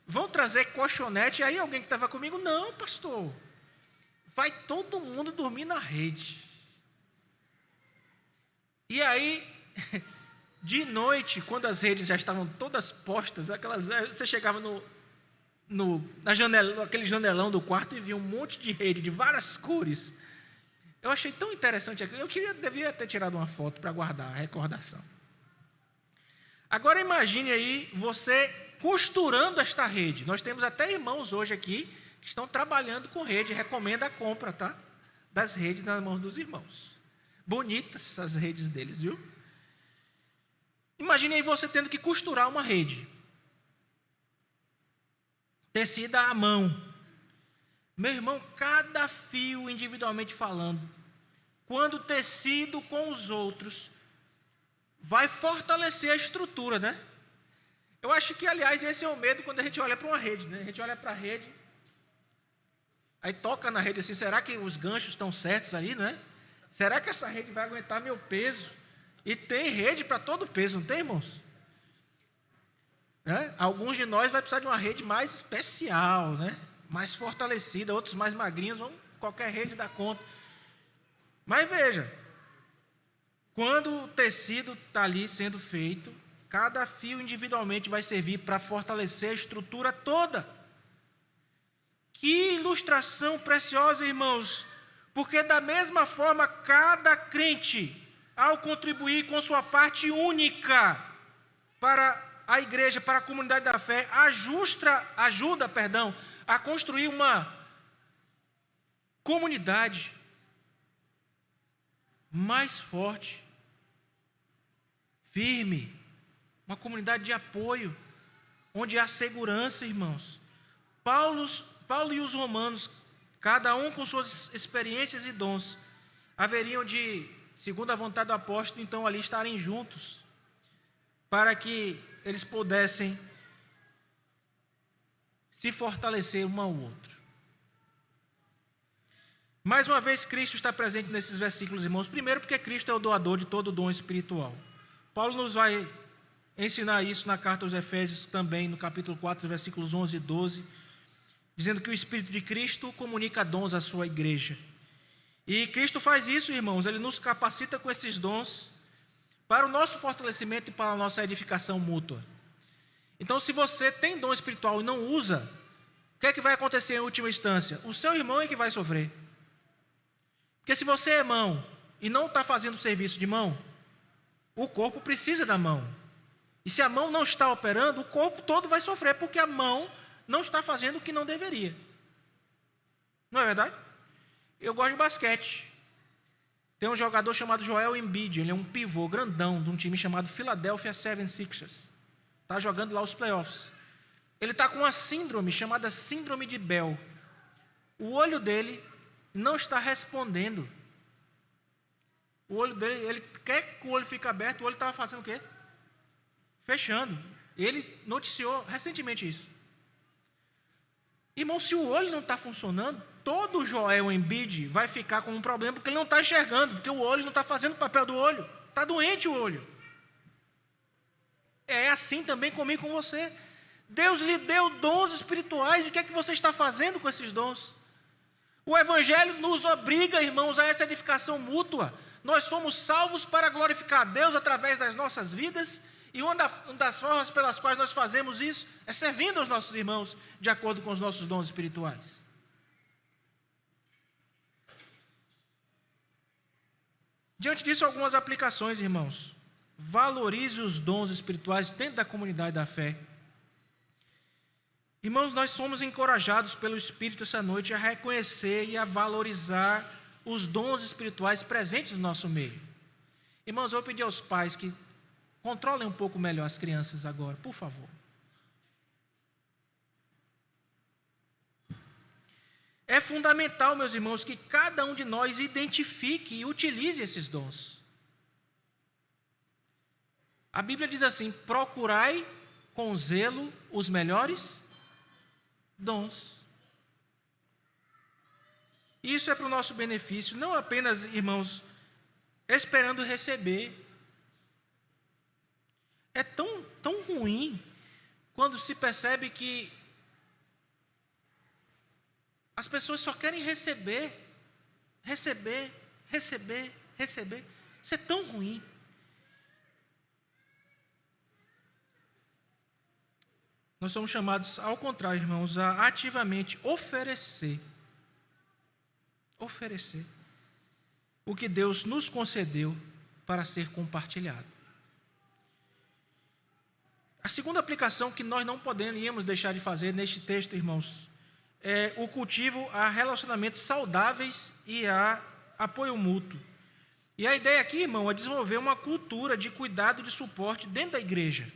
Vão trazer colchonete? E aí alguém que estava comigo, não, pastor, vai todo mundo dormir na rede. E aí, de noite, quando as redes já estavam todas postas, você chegava na janela, aquele janelão do quarto e via um monte de rede de várias cores. Eu achei tão interessante aquilo. Devia ter tirado uma foto para guardar a recordação. Agora imagine aí você costurando esta rede. Nós temos até irmãos hoje aqui que estão trabalhando com rede. Recomendo a compra, tá? Das redes nas mãos dos irmãos. Bonitas as redes deles, viu? Imagine aí você tendo que costurar uma rede. Tecida à mão. Meu irmão, cada fio individualmente falando, quando tecido com os outros, vai fortalecer a estrutura, né? Eu acho que, aliás, esse é o medo quando a gente olha para uma rede, né? A gente olha para a rede, aí toca na rede assim, será que os ganchos estão certos ali, né? Será que essa rede vai aguentar meu peso? E tem rede para todo peso, não tem, irmãos? Alguns de nós vai precisar de uma rede mais especial, né? Mais fortalecida, outros mais magrinhos, qualquer rede dá conta. Mas veja, quando o tecido está ali sendo feito, cada fio individualmente vai servir para fortalecer a estrutura toda. Que ilustração preciosa, irmãos, porque da mesma forma, cada crente, ao contribuir com sua parte única para a igreja, para a comunidade da fé, ajuda a construir uma comunidade mais forte, firme, uma comunidade de apoio, onde há segurança, irmãos. Paulo e os romanos, cada um com suas experiências e dons, haveriam de, segundo a vontade do apóstolo, então ali estarem juntos, para que eles pudessem se fortalecer um ao outro. Mais uma vez, Cristo está presente nesses versículos, irmãos. Primeiro, porque Cristo é o doador de todo o dom espiritual. Paulo nos vai ensinar isso na carta aos Efésios também, no capítulo 4, versículos 11 e 12, dizendo que o Espírito de Cristo comunica dons à sua igreja. E Cristo faz isso, irmãos, ele nos capacita com esses dons para o nosso fortalecimento e para a nossa edificação mútua. Então, se você tem dom espiritual e não usa, o que é que vai acontecer em última instância? O seu irmão é que vai sofrer. Porque se você é mão e não está fazendo serviço de mão, o corpo precisa da mão. E se a mão não está operando, o corpo todo vai sofrer, porque a mão não está fazendo o que não deveria. Não é verdade? Eu gosto de basquete. Tem um jogador chamado Joel Embiid, ele é um pivô grandão de um time chamado Philadelphia 76ers. Está jogando lá os playoffs. Ele está com uma síndrome chamada síndrome de Bell. O olho dele não está respondendo. O olho dele, ele quer que o olho fique aberto, o olho estava fazendo o quê? Fechando. Ele noticiou recentemente isso. Irmão, se o olho não está funcionando, todo Joel Embiid vai ficar com um problema, porque ele não está enxergando, porque o olho não está fazendo o papel do olho. Está doente o olho. É assim também comigo e com você. Deus lhe deu dons espirituais, o que é que você está fazendo com esses dons? O Evangelho nos obriga, irmãos, a essa edificação mútua. Nós fomos salvos para glorificar a Deus através das nossas vidas, e uma das formas pelas quais nós fazemos isso é servindo aos nossos irmãos de acordo com os nossos dons espirituais. Diante disso, algumas aplicações, irmãos. Valorize os dons espirituais dentro da comunidade da fé. Irmãos, nós somos encorajados pelo Espírito essa noite a reconhecer e a valorizar os dons espirituais presentes no nosso meio. Irmãos, eu vou pedir aos pais que controlem um pouco melhor as crianças agora, por favor. É fundamental, meus irmãos, que cada um de nós identifique e utilize esses dons. A Bíblia diz assim: procurai com zelo os melhores dons. Isso é para o nosso benefício, não apenas, irmãos, esperando receber. É tão ruim quando se percebe que as pessoas só querem receber. Isso é tão ruim. Nós somos chamados, ao contrário, irmãos, a ativamente oferecer o que Deus nos concedeu para ser compartilhado. A segunda aplicação que nós não poderíamos deixar de fazer neste texto, irmãos, é o cultivo a relacionamentos saudáveis e a apoio mútuo. E a ideia aqui, irmão, é desenvolver uma cultura de cuidado e de suporte dentro da igreja.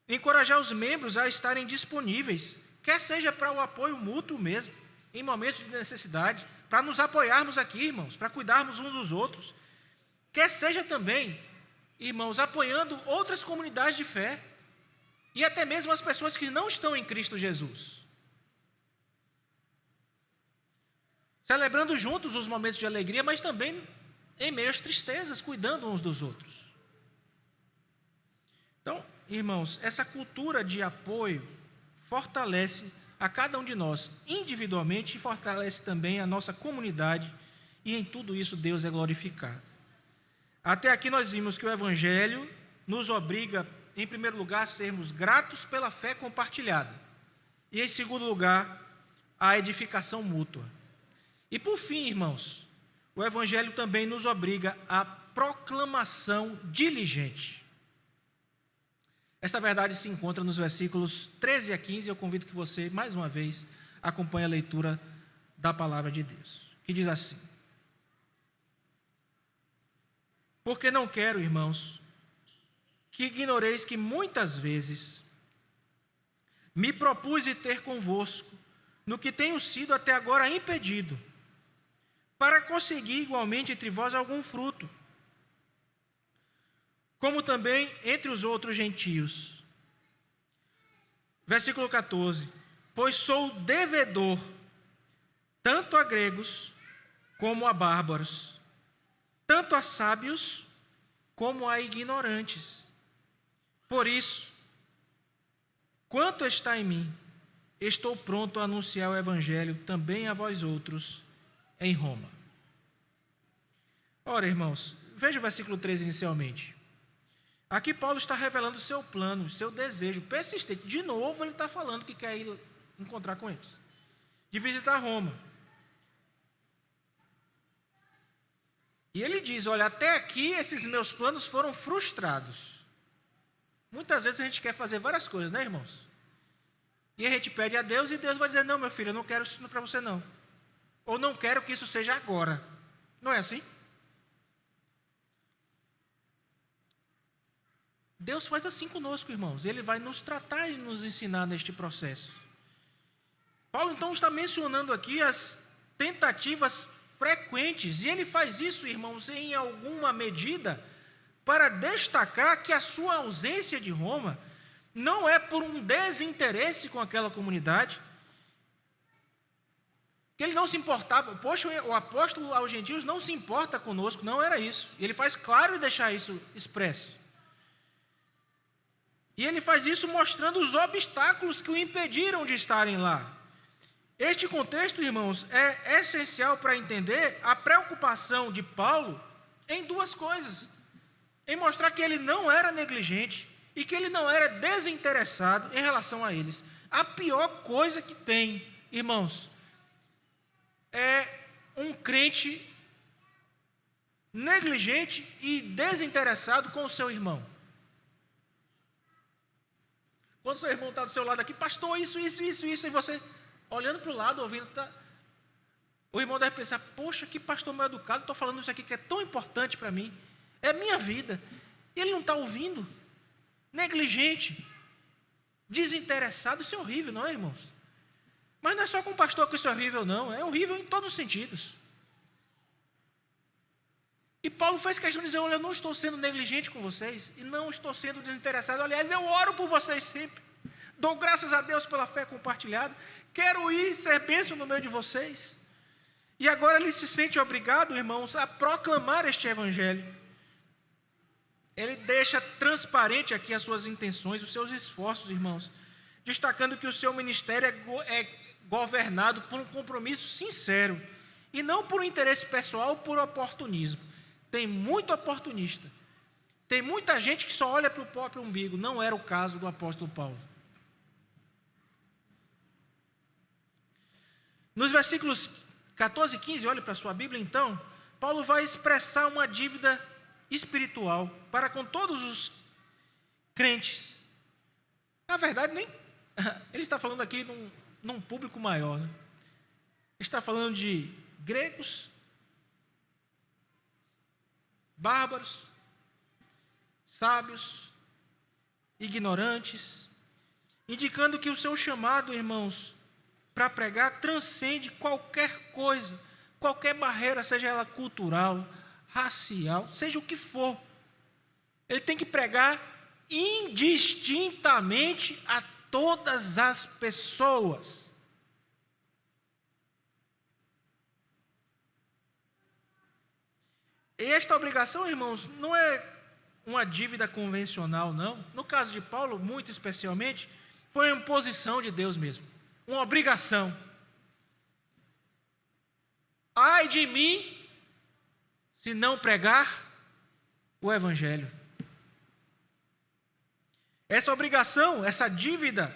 Encorajar os membros a estarem disponíveis, quer seja para o apoio mútuo mesmo, em momentos de necessidade, para nos apoiarmos aqui, irmãos, para cuidarmos uns dos outros, quer seja também, irmãos, apoiando outras comunidades de fé, e até mesmo as pessoas que não estão em Cristo Jesus. Celebrando juntos os momentos de alegria, mas também em meio às tristezas, cuidando uns dos outros. Então, irmãos, essa cultura de apoio fortalece a cada um de nós individualmente e fortalece também a nossa comunidade, e em tudo isso Deus é glorificado. Até aqui nós vimos que o Evangelho nos obriga, em primeiro lugar, a sermos gratos pela fé compartilhada, e em segundo lugar, a edificação mútua. E por fim, irmãos, o Evangelho também nos obriga à proclamação diligente. Essa verdade se encontra nos versículos 13 a 15, eu convido que você, mais uma vez, acompanhe a leitura da palavra de Deus, que diz assim: porque não quero, irmãos, que ignoreis que muitas vezes me propus ter convosco, no que tenho sido até agora impedido, para conseguir igualmente entre vós algum fruto, como também entre os outros gentios. Versículo 14: pois sou devedor tanto a gregos como a bárbaros, tanto a sábios como a ignorantes. Por isso, quanto está em mim, estou pronto a anunciar o evangelho também a vós outros em Roma. Ora, irmãos, veja o versículo 13 inicialmente. Aqui Paulo está revelando o seu plano, o seu desejo persistente. De novo ele está falando que quer ir encontrar com eles, de visitar Roma. E ele diz, olha, até aqui esses meus planos foram frustrados. Muitas vezes a gente quer fazer várias coisas, né, irmãos? E a gente pede a Deus e Deus vai dizer, não, meu filho, eu não quero isso para você não. Ou não quero que isso seja agora. Não é assim? Deus faz assim conosco, irmãos. Ele vai nos tratar e nos ensinar neste processo. Paulo, então, está mencionando aqui as tentativas frequentes. E ele faz isso, irmãos, em alguma medida, para destacar que a sua ausência de Roma não é por um desinteresse com aquela comunidade, que ele não se importava. Poxa, o apóstolo aos gentios não se importa conosco, não era isso. E ele faz claro e deixar isso expresso. E ele faz isso mostrando os obstáculos que o impediram de estarem lá. Este contexto, irmãos, é essencial para entender a preocupação de Paulo em duas coisas. Em mostrar que ele não era negligente e que ele não era desinteressado em relação a eles. A pior coisa que tem, irmãos, é um crente negligente e desinteressado com o seu irmão. Quando o seu irmão está do seu lado aqui, pastor, isso, e você olhando para o lado, ouvindo, o irmão deve pensar, poxa, que pastor mal educado, estou falando isso aqui que é tão importante para mim, é minha vida, e ele não está ouvindo, negligente, desinteressado, isso é horrível, não é, irmãos? Mas não é só com o pastor que isso é horrível, não, é horrível em todos os sentidos. E Paulo fez questão de dizer, olha, eu não estou sendo negligente com vocês, e não estou sendo desinteressado, aliás, eu oro por vocês sempre, dou graças a Deus pela fé compartilhada, quero ir ser bênção no meio de vocês. E agora ele se sente obrigado, irmãos, a proclamar este evangelho. Ele deixa transparente aqui as suas intenções, os seus esforços, irmãos, destacando que o seu ministério é governado por um compromisso sincero, e não por um interesse pessoal ou por oportunismo. Tem muito oportunista, tem muita gente que só olha para o próprio umbigo, não era o caso do apóstolo Paulo. Nos versículos 14 e 15, olhe para a sua Bíblia então, Paulo vai expressar uma dívida espiritual para com todos os crentes. Na verdade, ele está falando aqui num público maior, né? Ele está falando de gregos, bárbaros, sábios, ignorantes, indicando que o seu chamado, irmãos, para pregar transcende qualquer coisa, qualquer barreira, seja ela cultural, racial, seja o que for. Ele tem que pregar indistintamente a todas as pessoas. E esta obrigação, irmãos, não é uma dívida convencional, não. No caso de Paulo, muito especialmente, foi uma imposição de Deus mesmo, uma obrigação. Ai de mim, se não pregar o evangelho. Essa obrigação, essa dívida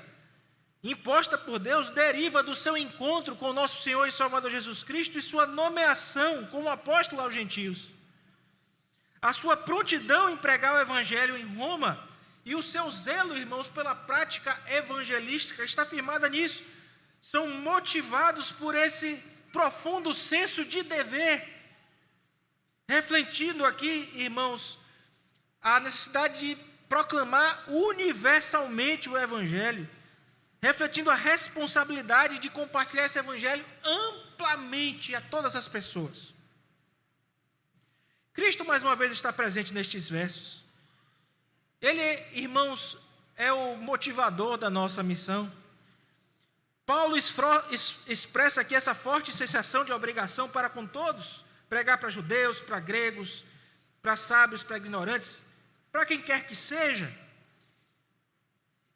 imposta por Deus deriva do seu encontro com o nosso Senhor e Salvador Jesus Cristo e sua nomeação como apóstolo aos gentios. A sua prontidão em pregar o evangelho em Roma e o seu zelo, irmãos, pela prática evangelística está firmada nisso. São motivados por esse profundo senso de dever, refletindo aqui, irmãos, a necessidade de proclamar universalmente o evangelho, refletindo a responsabilidade de compartilhar esse evangelho amplamente a todas as pessoas. Cristo, mais uma vez, está presente nestes versos. Ele, irmãos, é o motivador da nossa missão. Paulo expressa aqui essa forte sensação de obrigação para com todos, pregar para judeus, para gregos, para sábios, para ignorantes, para quem quer que seja.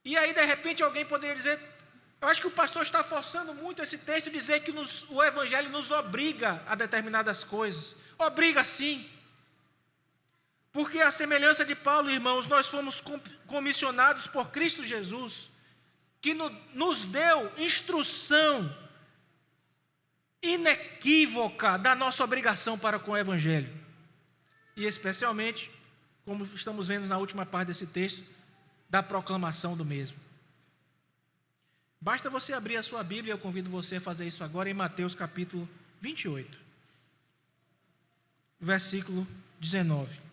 E aí, de repente, alguém poderia dizer, eu acho que o pastor está forçando muito esse texto, dizer que o Evangelho nos obriga a determinadas coisas. Obriga sim. Porque a semelhança de Paulo, irmãos, nós fomos comissionados por Cristo Jesus, que nos deu instrução inequívoca da nossa obrigação para com o Evangelho. E especialmente, como estamos vendo na última parte desse texto, da proclamação do mesmo. Basta você abrir a sua Bíblia, eu convido você a fazer isso agora em Mateus capítulo 28, versículo 19.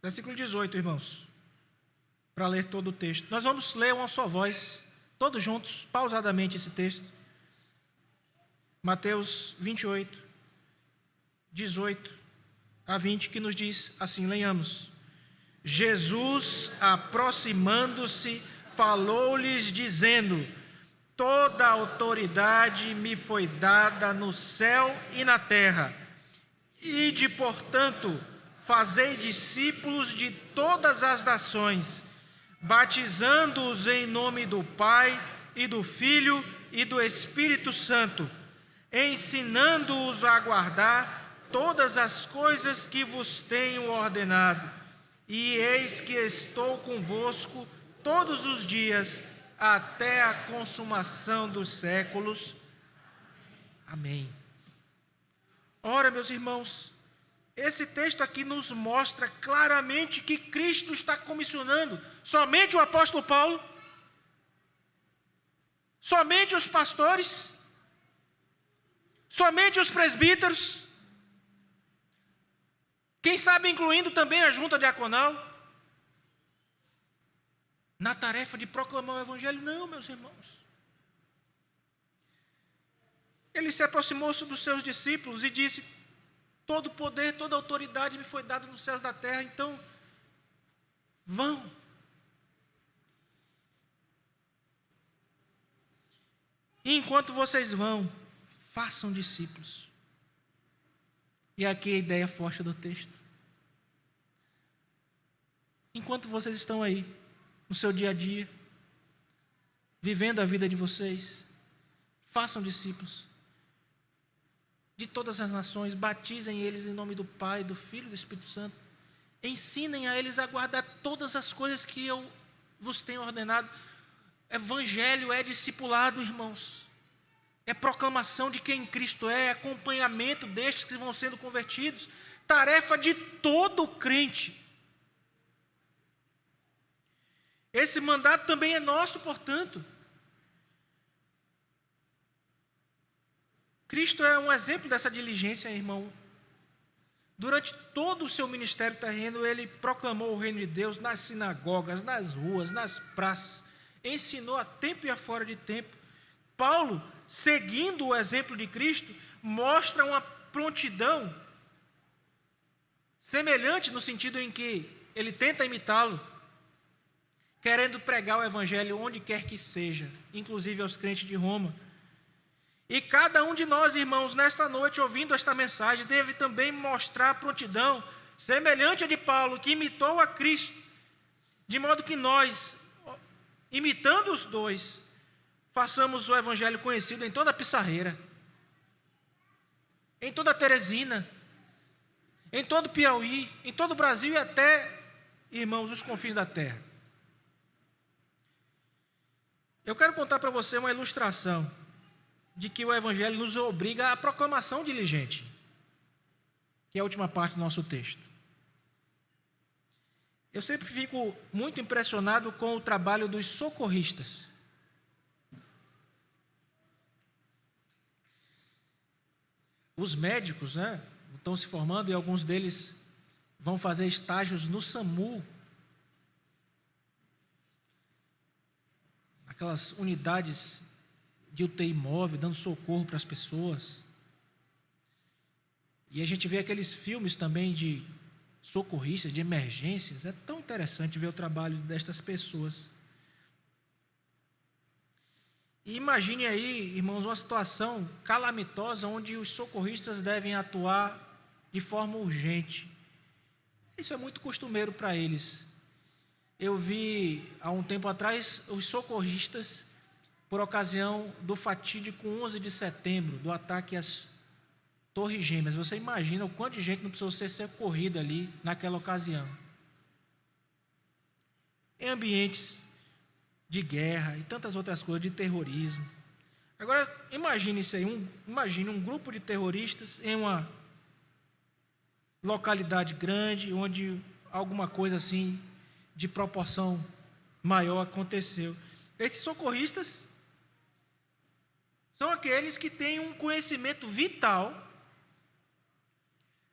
Versículo 18, irmãos, para ler todo o texto. Nós vamos ler uma só voz, todos juntos, pausadamente esse texto. Mateus 28, 18 a 20, que nos diz assim, leiamos. Jesus, aproximando-se, falou-lhes dizendo, toda a autoridade me foi dada no céu e na terra. Ide, portanto, fazei discípulos de todas as nações, batizando-os em nome do Pai e do Filho e do Espírito Santo, ensinando-os a guardar todas as coisas que vos tenho ordenado. E eis que estou convosco todos os dias, até a consumação dos séculos. Amém. Ora, meus irmãos, esse texto aqui nos mostra claramente que Cristo está comissionando somente o apóstolo Paulo, somente os pastores, somente os presbíteros, quem sabe incluindo também a junta diaconal, na tarefa de proclamar o Evangelho. Não, meus irmãos. Ele se aproximou-se dos seus discípulos e disse, todo poder, toda autoridade me foi dada nos céus da terra, então, vão. E enquanto vocês vão, façam discípulos. E aqui a ideia forte do texto. Enquanto vocês estão aí, no seu dia a dia, vivendo a vida de vocês, façam discípulos de todas as nações, batizem eles em nome do Pai, do Filho e do Espírito Santo, ensinem a eles a guardar todas as coisas que eu vos tenho ordenado. Evangelho é discipulado, irmãos, é proclamação de quem Cristo é acompanhamento destes que vão sendo convertidos, tarefa de todo crente. Esse mandato também é nosso, portanto. Cristo é um exemplo dessa diligência, irmão. Durante todo o seu ministério terreno, ele proclamou o reino de Deus nas sinagogas, nas ruas, nas praças, ensinou a tempo e a fora de tempo. Paulo, seguindo o exemplo de Cristo, mostra uma prontidão semelhante no sentido em que ele tenta imitá-lo, querendo pregar o evangelho onde quer que seja, inclusive aos crentes de Roma. E cada um de nós, irmãos, nesta noite, ouvindo esta mensagem, deve também mostrar prontidão semelhante a de Paulo, que imitou a Cristo, de modo que nós, imitando os dois, façamos o evangelho conhecido em toda a Pissarreira, em toda a Teresina, em todo o Piauí, em todo o Brasil e até, irmãos, os confins da terra. Eu quero contar para você uma ilustração de que o Evangelho nos obriga à proclamação diligente, que é a última parte do nosso texto. Eu sempre fico muito impressionado com o trabalho dos socorristas. Os médicos, estão se formando e alguns deles vão fazer estágios no SAMU. aquelas unidades de UTI móvel, dando socorro para as pessoas. E a gente vê aqueles filmes também de socorristas, de emergências. É tão interessante ver o trabalho destas pessoas. E imagine aí, irmãos, uma situação calamitosa onde os socorristas devem atuar de forma urgente. Isso é muito costumeiro para eles. Eu vi, há um tempo atrás, os socorristas, por ocasião do fatídico 11 de setembro, do ataque às Torres Gêmeas. Você imagina o quanto de gente não precisou ser socorrida ali naquela ocasião. Em ambientes de guerra e tantas outras coisas, de terrorismo. Agora, imagine isso aí, imagine um grupo de terroristas em uma localidade grande, onde alguma coisa assim, de proporção maior aconteceu. Esses socorristas são aqueles que têm um conhecimento vital.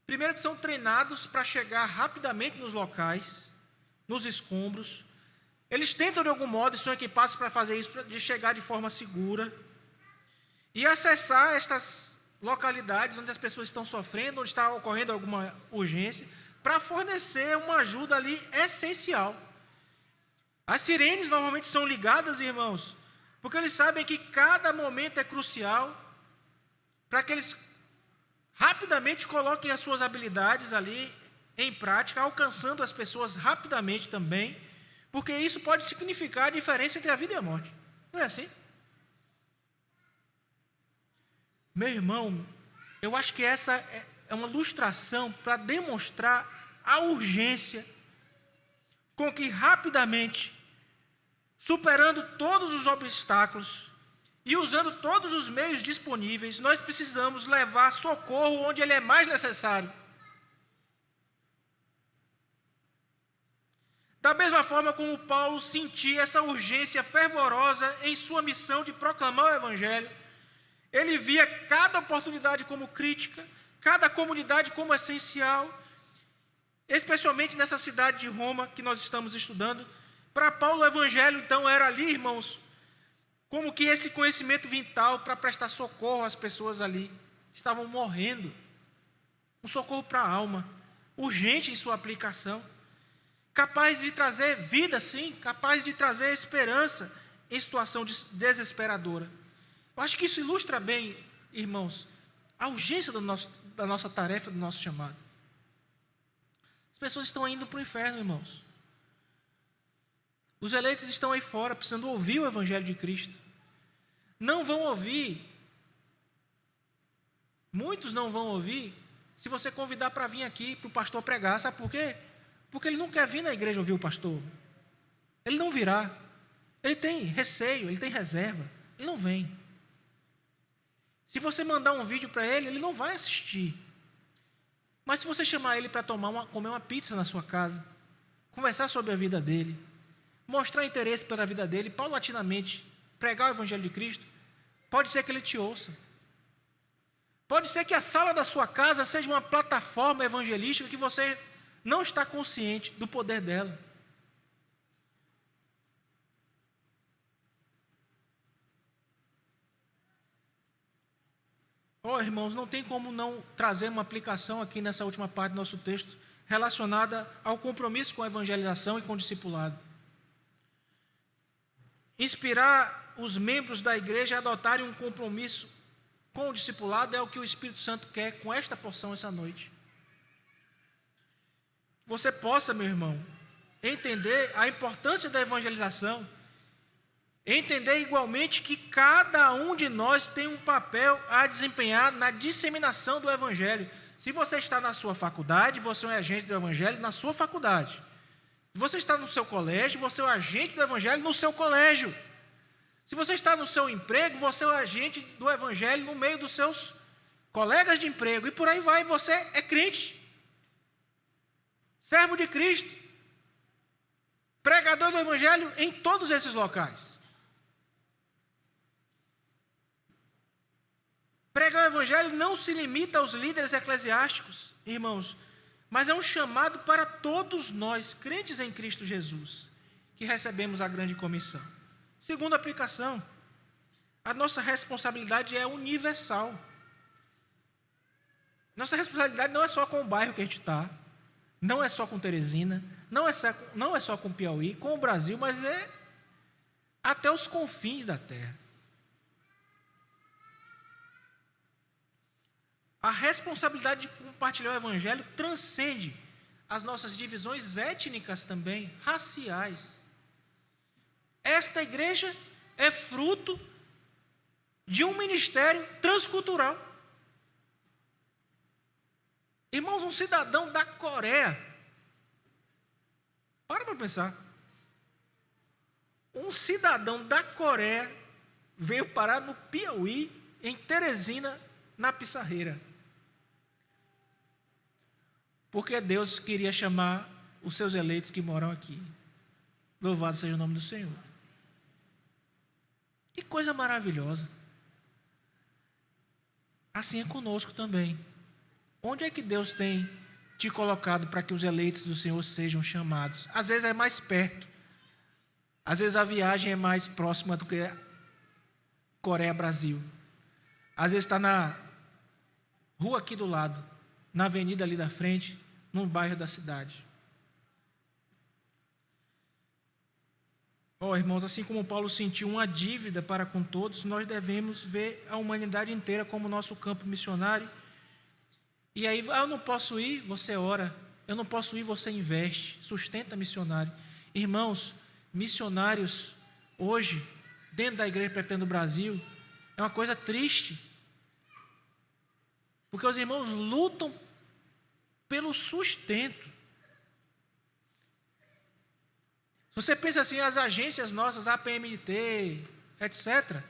Primeiro, que são treinados para chegar rapidamente nos locais, nos escombros. Eles tentam de algum modo, e são equipados para fazer isso, de chegar de forma segura e acessar estas localidades onde as pessoas estão sofrendo, onde está ocorrendo alguma urgência, para fornecer uma ajuda ali essencial. As sirenes normalmente são ligadas, irmãos, porque eles sabem que cada momento é crucial para que eles rapidamente coloquem as suas habilidades ali em prática, alcançando as pessoas rapidamente também, porque isso pode significar a diferença entre a vida e a morte. Não é assim? Meu irmão, eu acho que essa é uma ilustração para demonstrar a urgência com que rapidamente, superando todos os obstáculos e usando todos os meios disponíveis, nós precisamos levar socorro onde ele é mais necessário. Da mesma forma como Paulo sentia essa urgência fervorosa em sua missão de proclamar o Evangelho, ele via cada oportunidade como crítica, cada comunidade como essencial, especialmente nessa cidade de Roma que nós estamos estudando. Para Paulo, o Evangelho, então, era ali, irmãos, como que esse conhecimento vital para prestar socorro às pessoas ali. Estavam morrendo. Um socorro para a alma, urgente em sua aplicação, capaz de trazer vida, sim, capaz de trazer esperança em situação desesperadora. Eu acho que isso ilustra bem, irmãos, a urgência da nossa tarefa, do nosso chamado. As pessoas estão indo para o inferno, irmãos. Os eleitos estão aí fora, precisando ouvir o Evangelho de Cristo. Não vão ouvir, muitos não vão ouvir, se você convidar para vir aqui, para o pastor pregar. Sabe por quê? Porque ele não quer vir na igreja ouvir o pastor. Ele não virá. Ele tem receio, ele tem reserva. Ele não vem. Se você mandar um vídeo para ele, ele não vai assistir. Mas se você chamar ele para comer uma pizza na sua casa, conversar sobre a vida dele, mostrar interesse pela vida dele, paulatinamente, pregar o Evangelho de Cristo, pode ser que ele te ouça. Pode ser que a sala da sua casa seja uma plataforma evangelística que você não está consciente do poder dela. Irmãos, não tem como não trazer uma aplicação aqui nessa última parte do nosso texto, relacionada ao compromisso com a evangelização e com o discipulado. Inspirar os membros da igreja a adotarem um compromisso com o discipulado é o que o Espírito Santo quer com esta porção essa noite. Você possa, meu irmão, entender a importância da evangelização, entender igualmente que cada um de nós tem um papel a desempenhar na disseminação do Evangelho. Se você está na sua faculdade, você é um agente do Evangelho na sua faculdade. Se você está no seu colégio, você é um agente do Evangelho no seu colégio. Se você está no seu emprego, você é um agente do Evangelho no meio dos seus colegas de emprego. E por aí vai, você é crente, servo de Cristo, pregador do Evangelho em todos esses locais. Pregar o Evangelho não se limita aos líderes eclesiásticos, irmãos, mas é um chamado para todos nós, crentes em Cristo Jesus, que recebemos a grande comissão. Segunda aplicação, a nossa responsabilidade é universal. Nossa responsabilidade não é só com o bairro que a gente está, não é só com Teresina, não é só com Piauí, com o Brasil, mas é até os confins da terra. A responsabilidade de compartilhar o Evangelho transcende as nossas divisões étnicas também, raciais. Esta igreja é fruto de um ministério transcultural. Irmãos, um cidadão da Coreia, para pensar, um cidadão da Coreia veio parar no Piauí, em Teresina, na Pissarreira. Porque Deus queria chamar os seus eleitos que moram aqui. Louvado seja o nome do Senhor. Que coisa maravilhosa. Assim é conosco também. Onde é que Deus tem te colocado para que os eleitos do Senhor sejam chamados? Às vezes é mais perto. Às vezes a viagem é mais próxima do que Coreia, Brasil. Às vezes está na rua aqui do lado, na avenida ali da frente, num bairro da cidade. Irmãos, assim como Paulo sentiu uma dívida para com todos, nós devemos ver a humanidade inteira como nosso campo missionário. E aí, eu não posso ir, você ora. Eu não posso ir, você investe. Sustenta missionário. Irmãos, missionários, hoje, dentro da Igreja Presbiteriana do Brasil, é uma coisa triste. Porque os irmãos lutam pelo sustento. Você pensa assim, as agências nossas, APMT, etc.,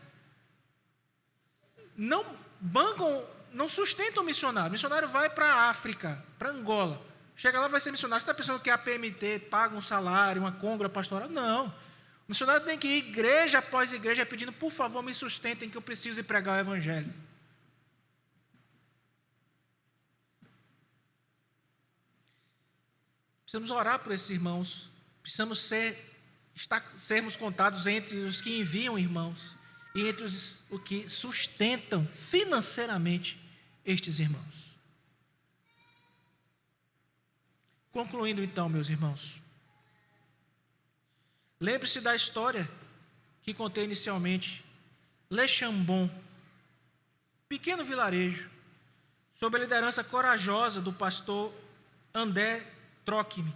não bancam, não sustentam o missionário. O missionário vai para a África, para Angola. Chega lá, vai ser missionário. Você está pensando que a APMT paga um salário, uma congra pastoral? Não. O missionário tem que ir igreja após igreja pedindo, por favor, me sustentem que eu preciso ir pregar o Evangelho. Precisamos orar por esses irmãos. Precisamos sermos contados entre os que enviam irmãos e entre os que sustentam financeiramente estes irmãos. Concluindo então, meus irmãos, lembre-se da história que contei inicialmente. Le Chambon, pequeno vilarejo, sob a liderança corajosa do pastor André Trocme.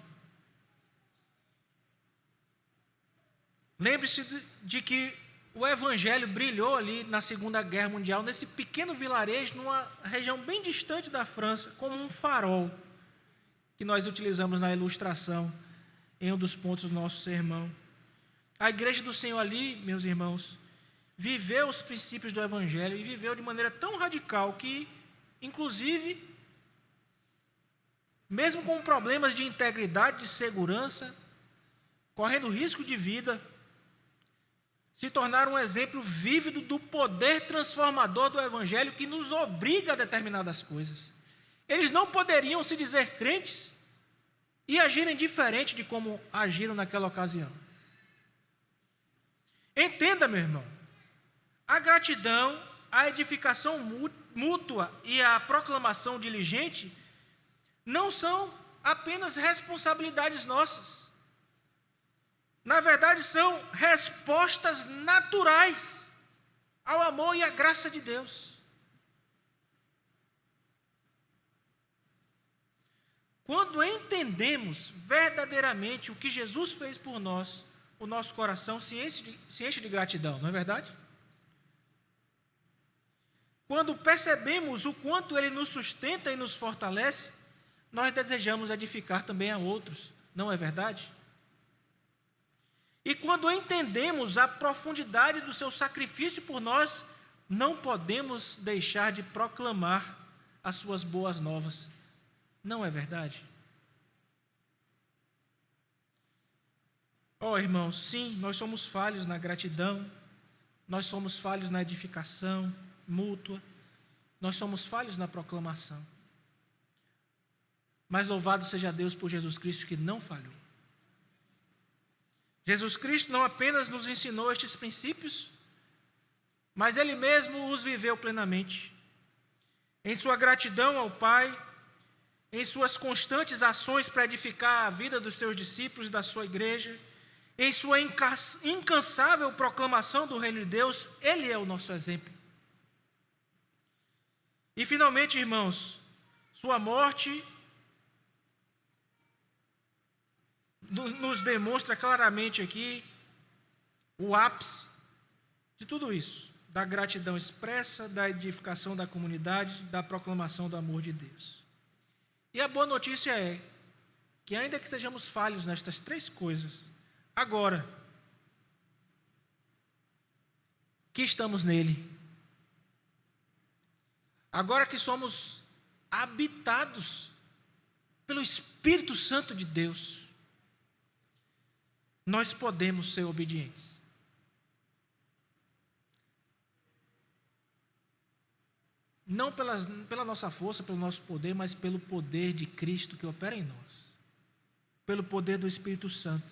Lembre-se de que o Evangelho brilhou ali na Segunda Guerra Mundial, nesse pequeno vilarejo, numa região bem distante da França, como um farol, que nós utilizamos na ilustração, em um dos pontos do nosso sermão. A igreja do Senhor ali, meus irmãos, viveu os princípios do Evangelho e viveu de maneira tão radical que, inclusive, mesmo com problemas de integridade, de segurança, correndo risco de vida, se tornaram um exemplo vívido do poder transformador do Evangelho que nos obriga a determinadas coisas. Eles não poderiam se dizer crentes e agirem diferente de como agiram naquela ocasião. Entenda, meu irmão, a gratidão, a edificação mútua e a proclamação diligente não são apenas responsabilidades nossas. Na verdade, são respostas naturais ao amor e à graça de Deus. Quando entendemos verdadeiramente o que Jesus fez por nós, o nosso coração se enche de gratidão, não é verdade? Quando percebemos o quanto Ele nos sustenta e nos fortalece, nós desejamos edificar também a outros, não é verdade? E quando entendemos a profundidade do seu sacrifício por nós, não podemos deixar de proclamar as suas boas novas. Não é verdade? Irmãos, sim, nós somos falhos na gratidão, nós somos falhos na edificação mútua, nós somos falhos na proclamação. Mas louvado seja Deus por Jesus Cristo que não falhou. Jesus Cristo não apenas nos ensinou estes princípios, mas Ele mesmo os viveu plenamente. Em sua gratidão ao Pai, em suas constantes ações para edificar a vida dos seus discípulos e da sua igreja, em sua incansável proclamação do reino de Deus, Ele é o nosso exemplo. E finalmente, irmãos, sua morte nos demonstra claramente aqui o ápice de tudo isso, da gratidão expressa, da edificação da comunidade, da proclamação do amor de Deus. E a boa notícia é que, ainda que sejamos falhos nestas três coisas, agora que estamos nele, agora que somos habitados pelo Espírito Santo de Deus, nós podemos ser obedientes. Não pela nossa força, pelo nosso poder, mas pelo poder de Cristo que opera em nós. Pelo poder do Espírito Santo.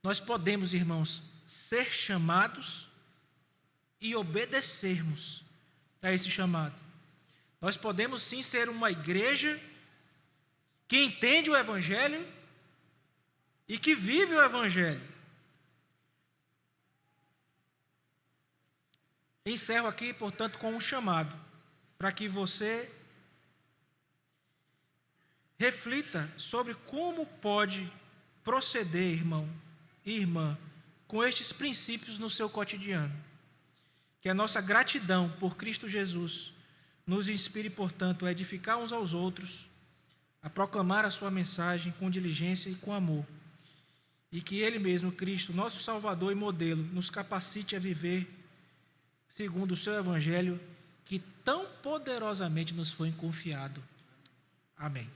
Nós podemos, irmãos, ser chamados e obedecermos a esse chamado. Nós podemos sim ser uma igreja que entende o Evangelho e que vive o Evangelho. Encerro aqui, portanto, com um chamado, para que você reflita sobre como pode proceder, irmão e irmã, com estes princípios no seu cotidiano. Que a nossa gratidão por Cristo Jesus nos inspire, portanto, a edificar uns aos outros, a proclamar a sua mensagem com diligência e com amor. E que Ele mesmo, Cristo, nosso Salvador e modelo, nos capacite a viver segundo o seu Evangelho, que tão poderosamente nos foi confiado. Amém.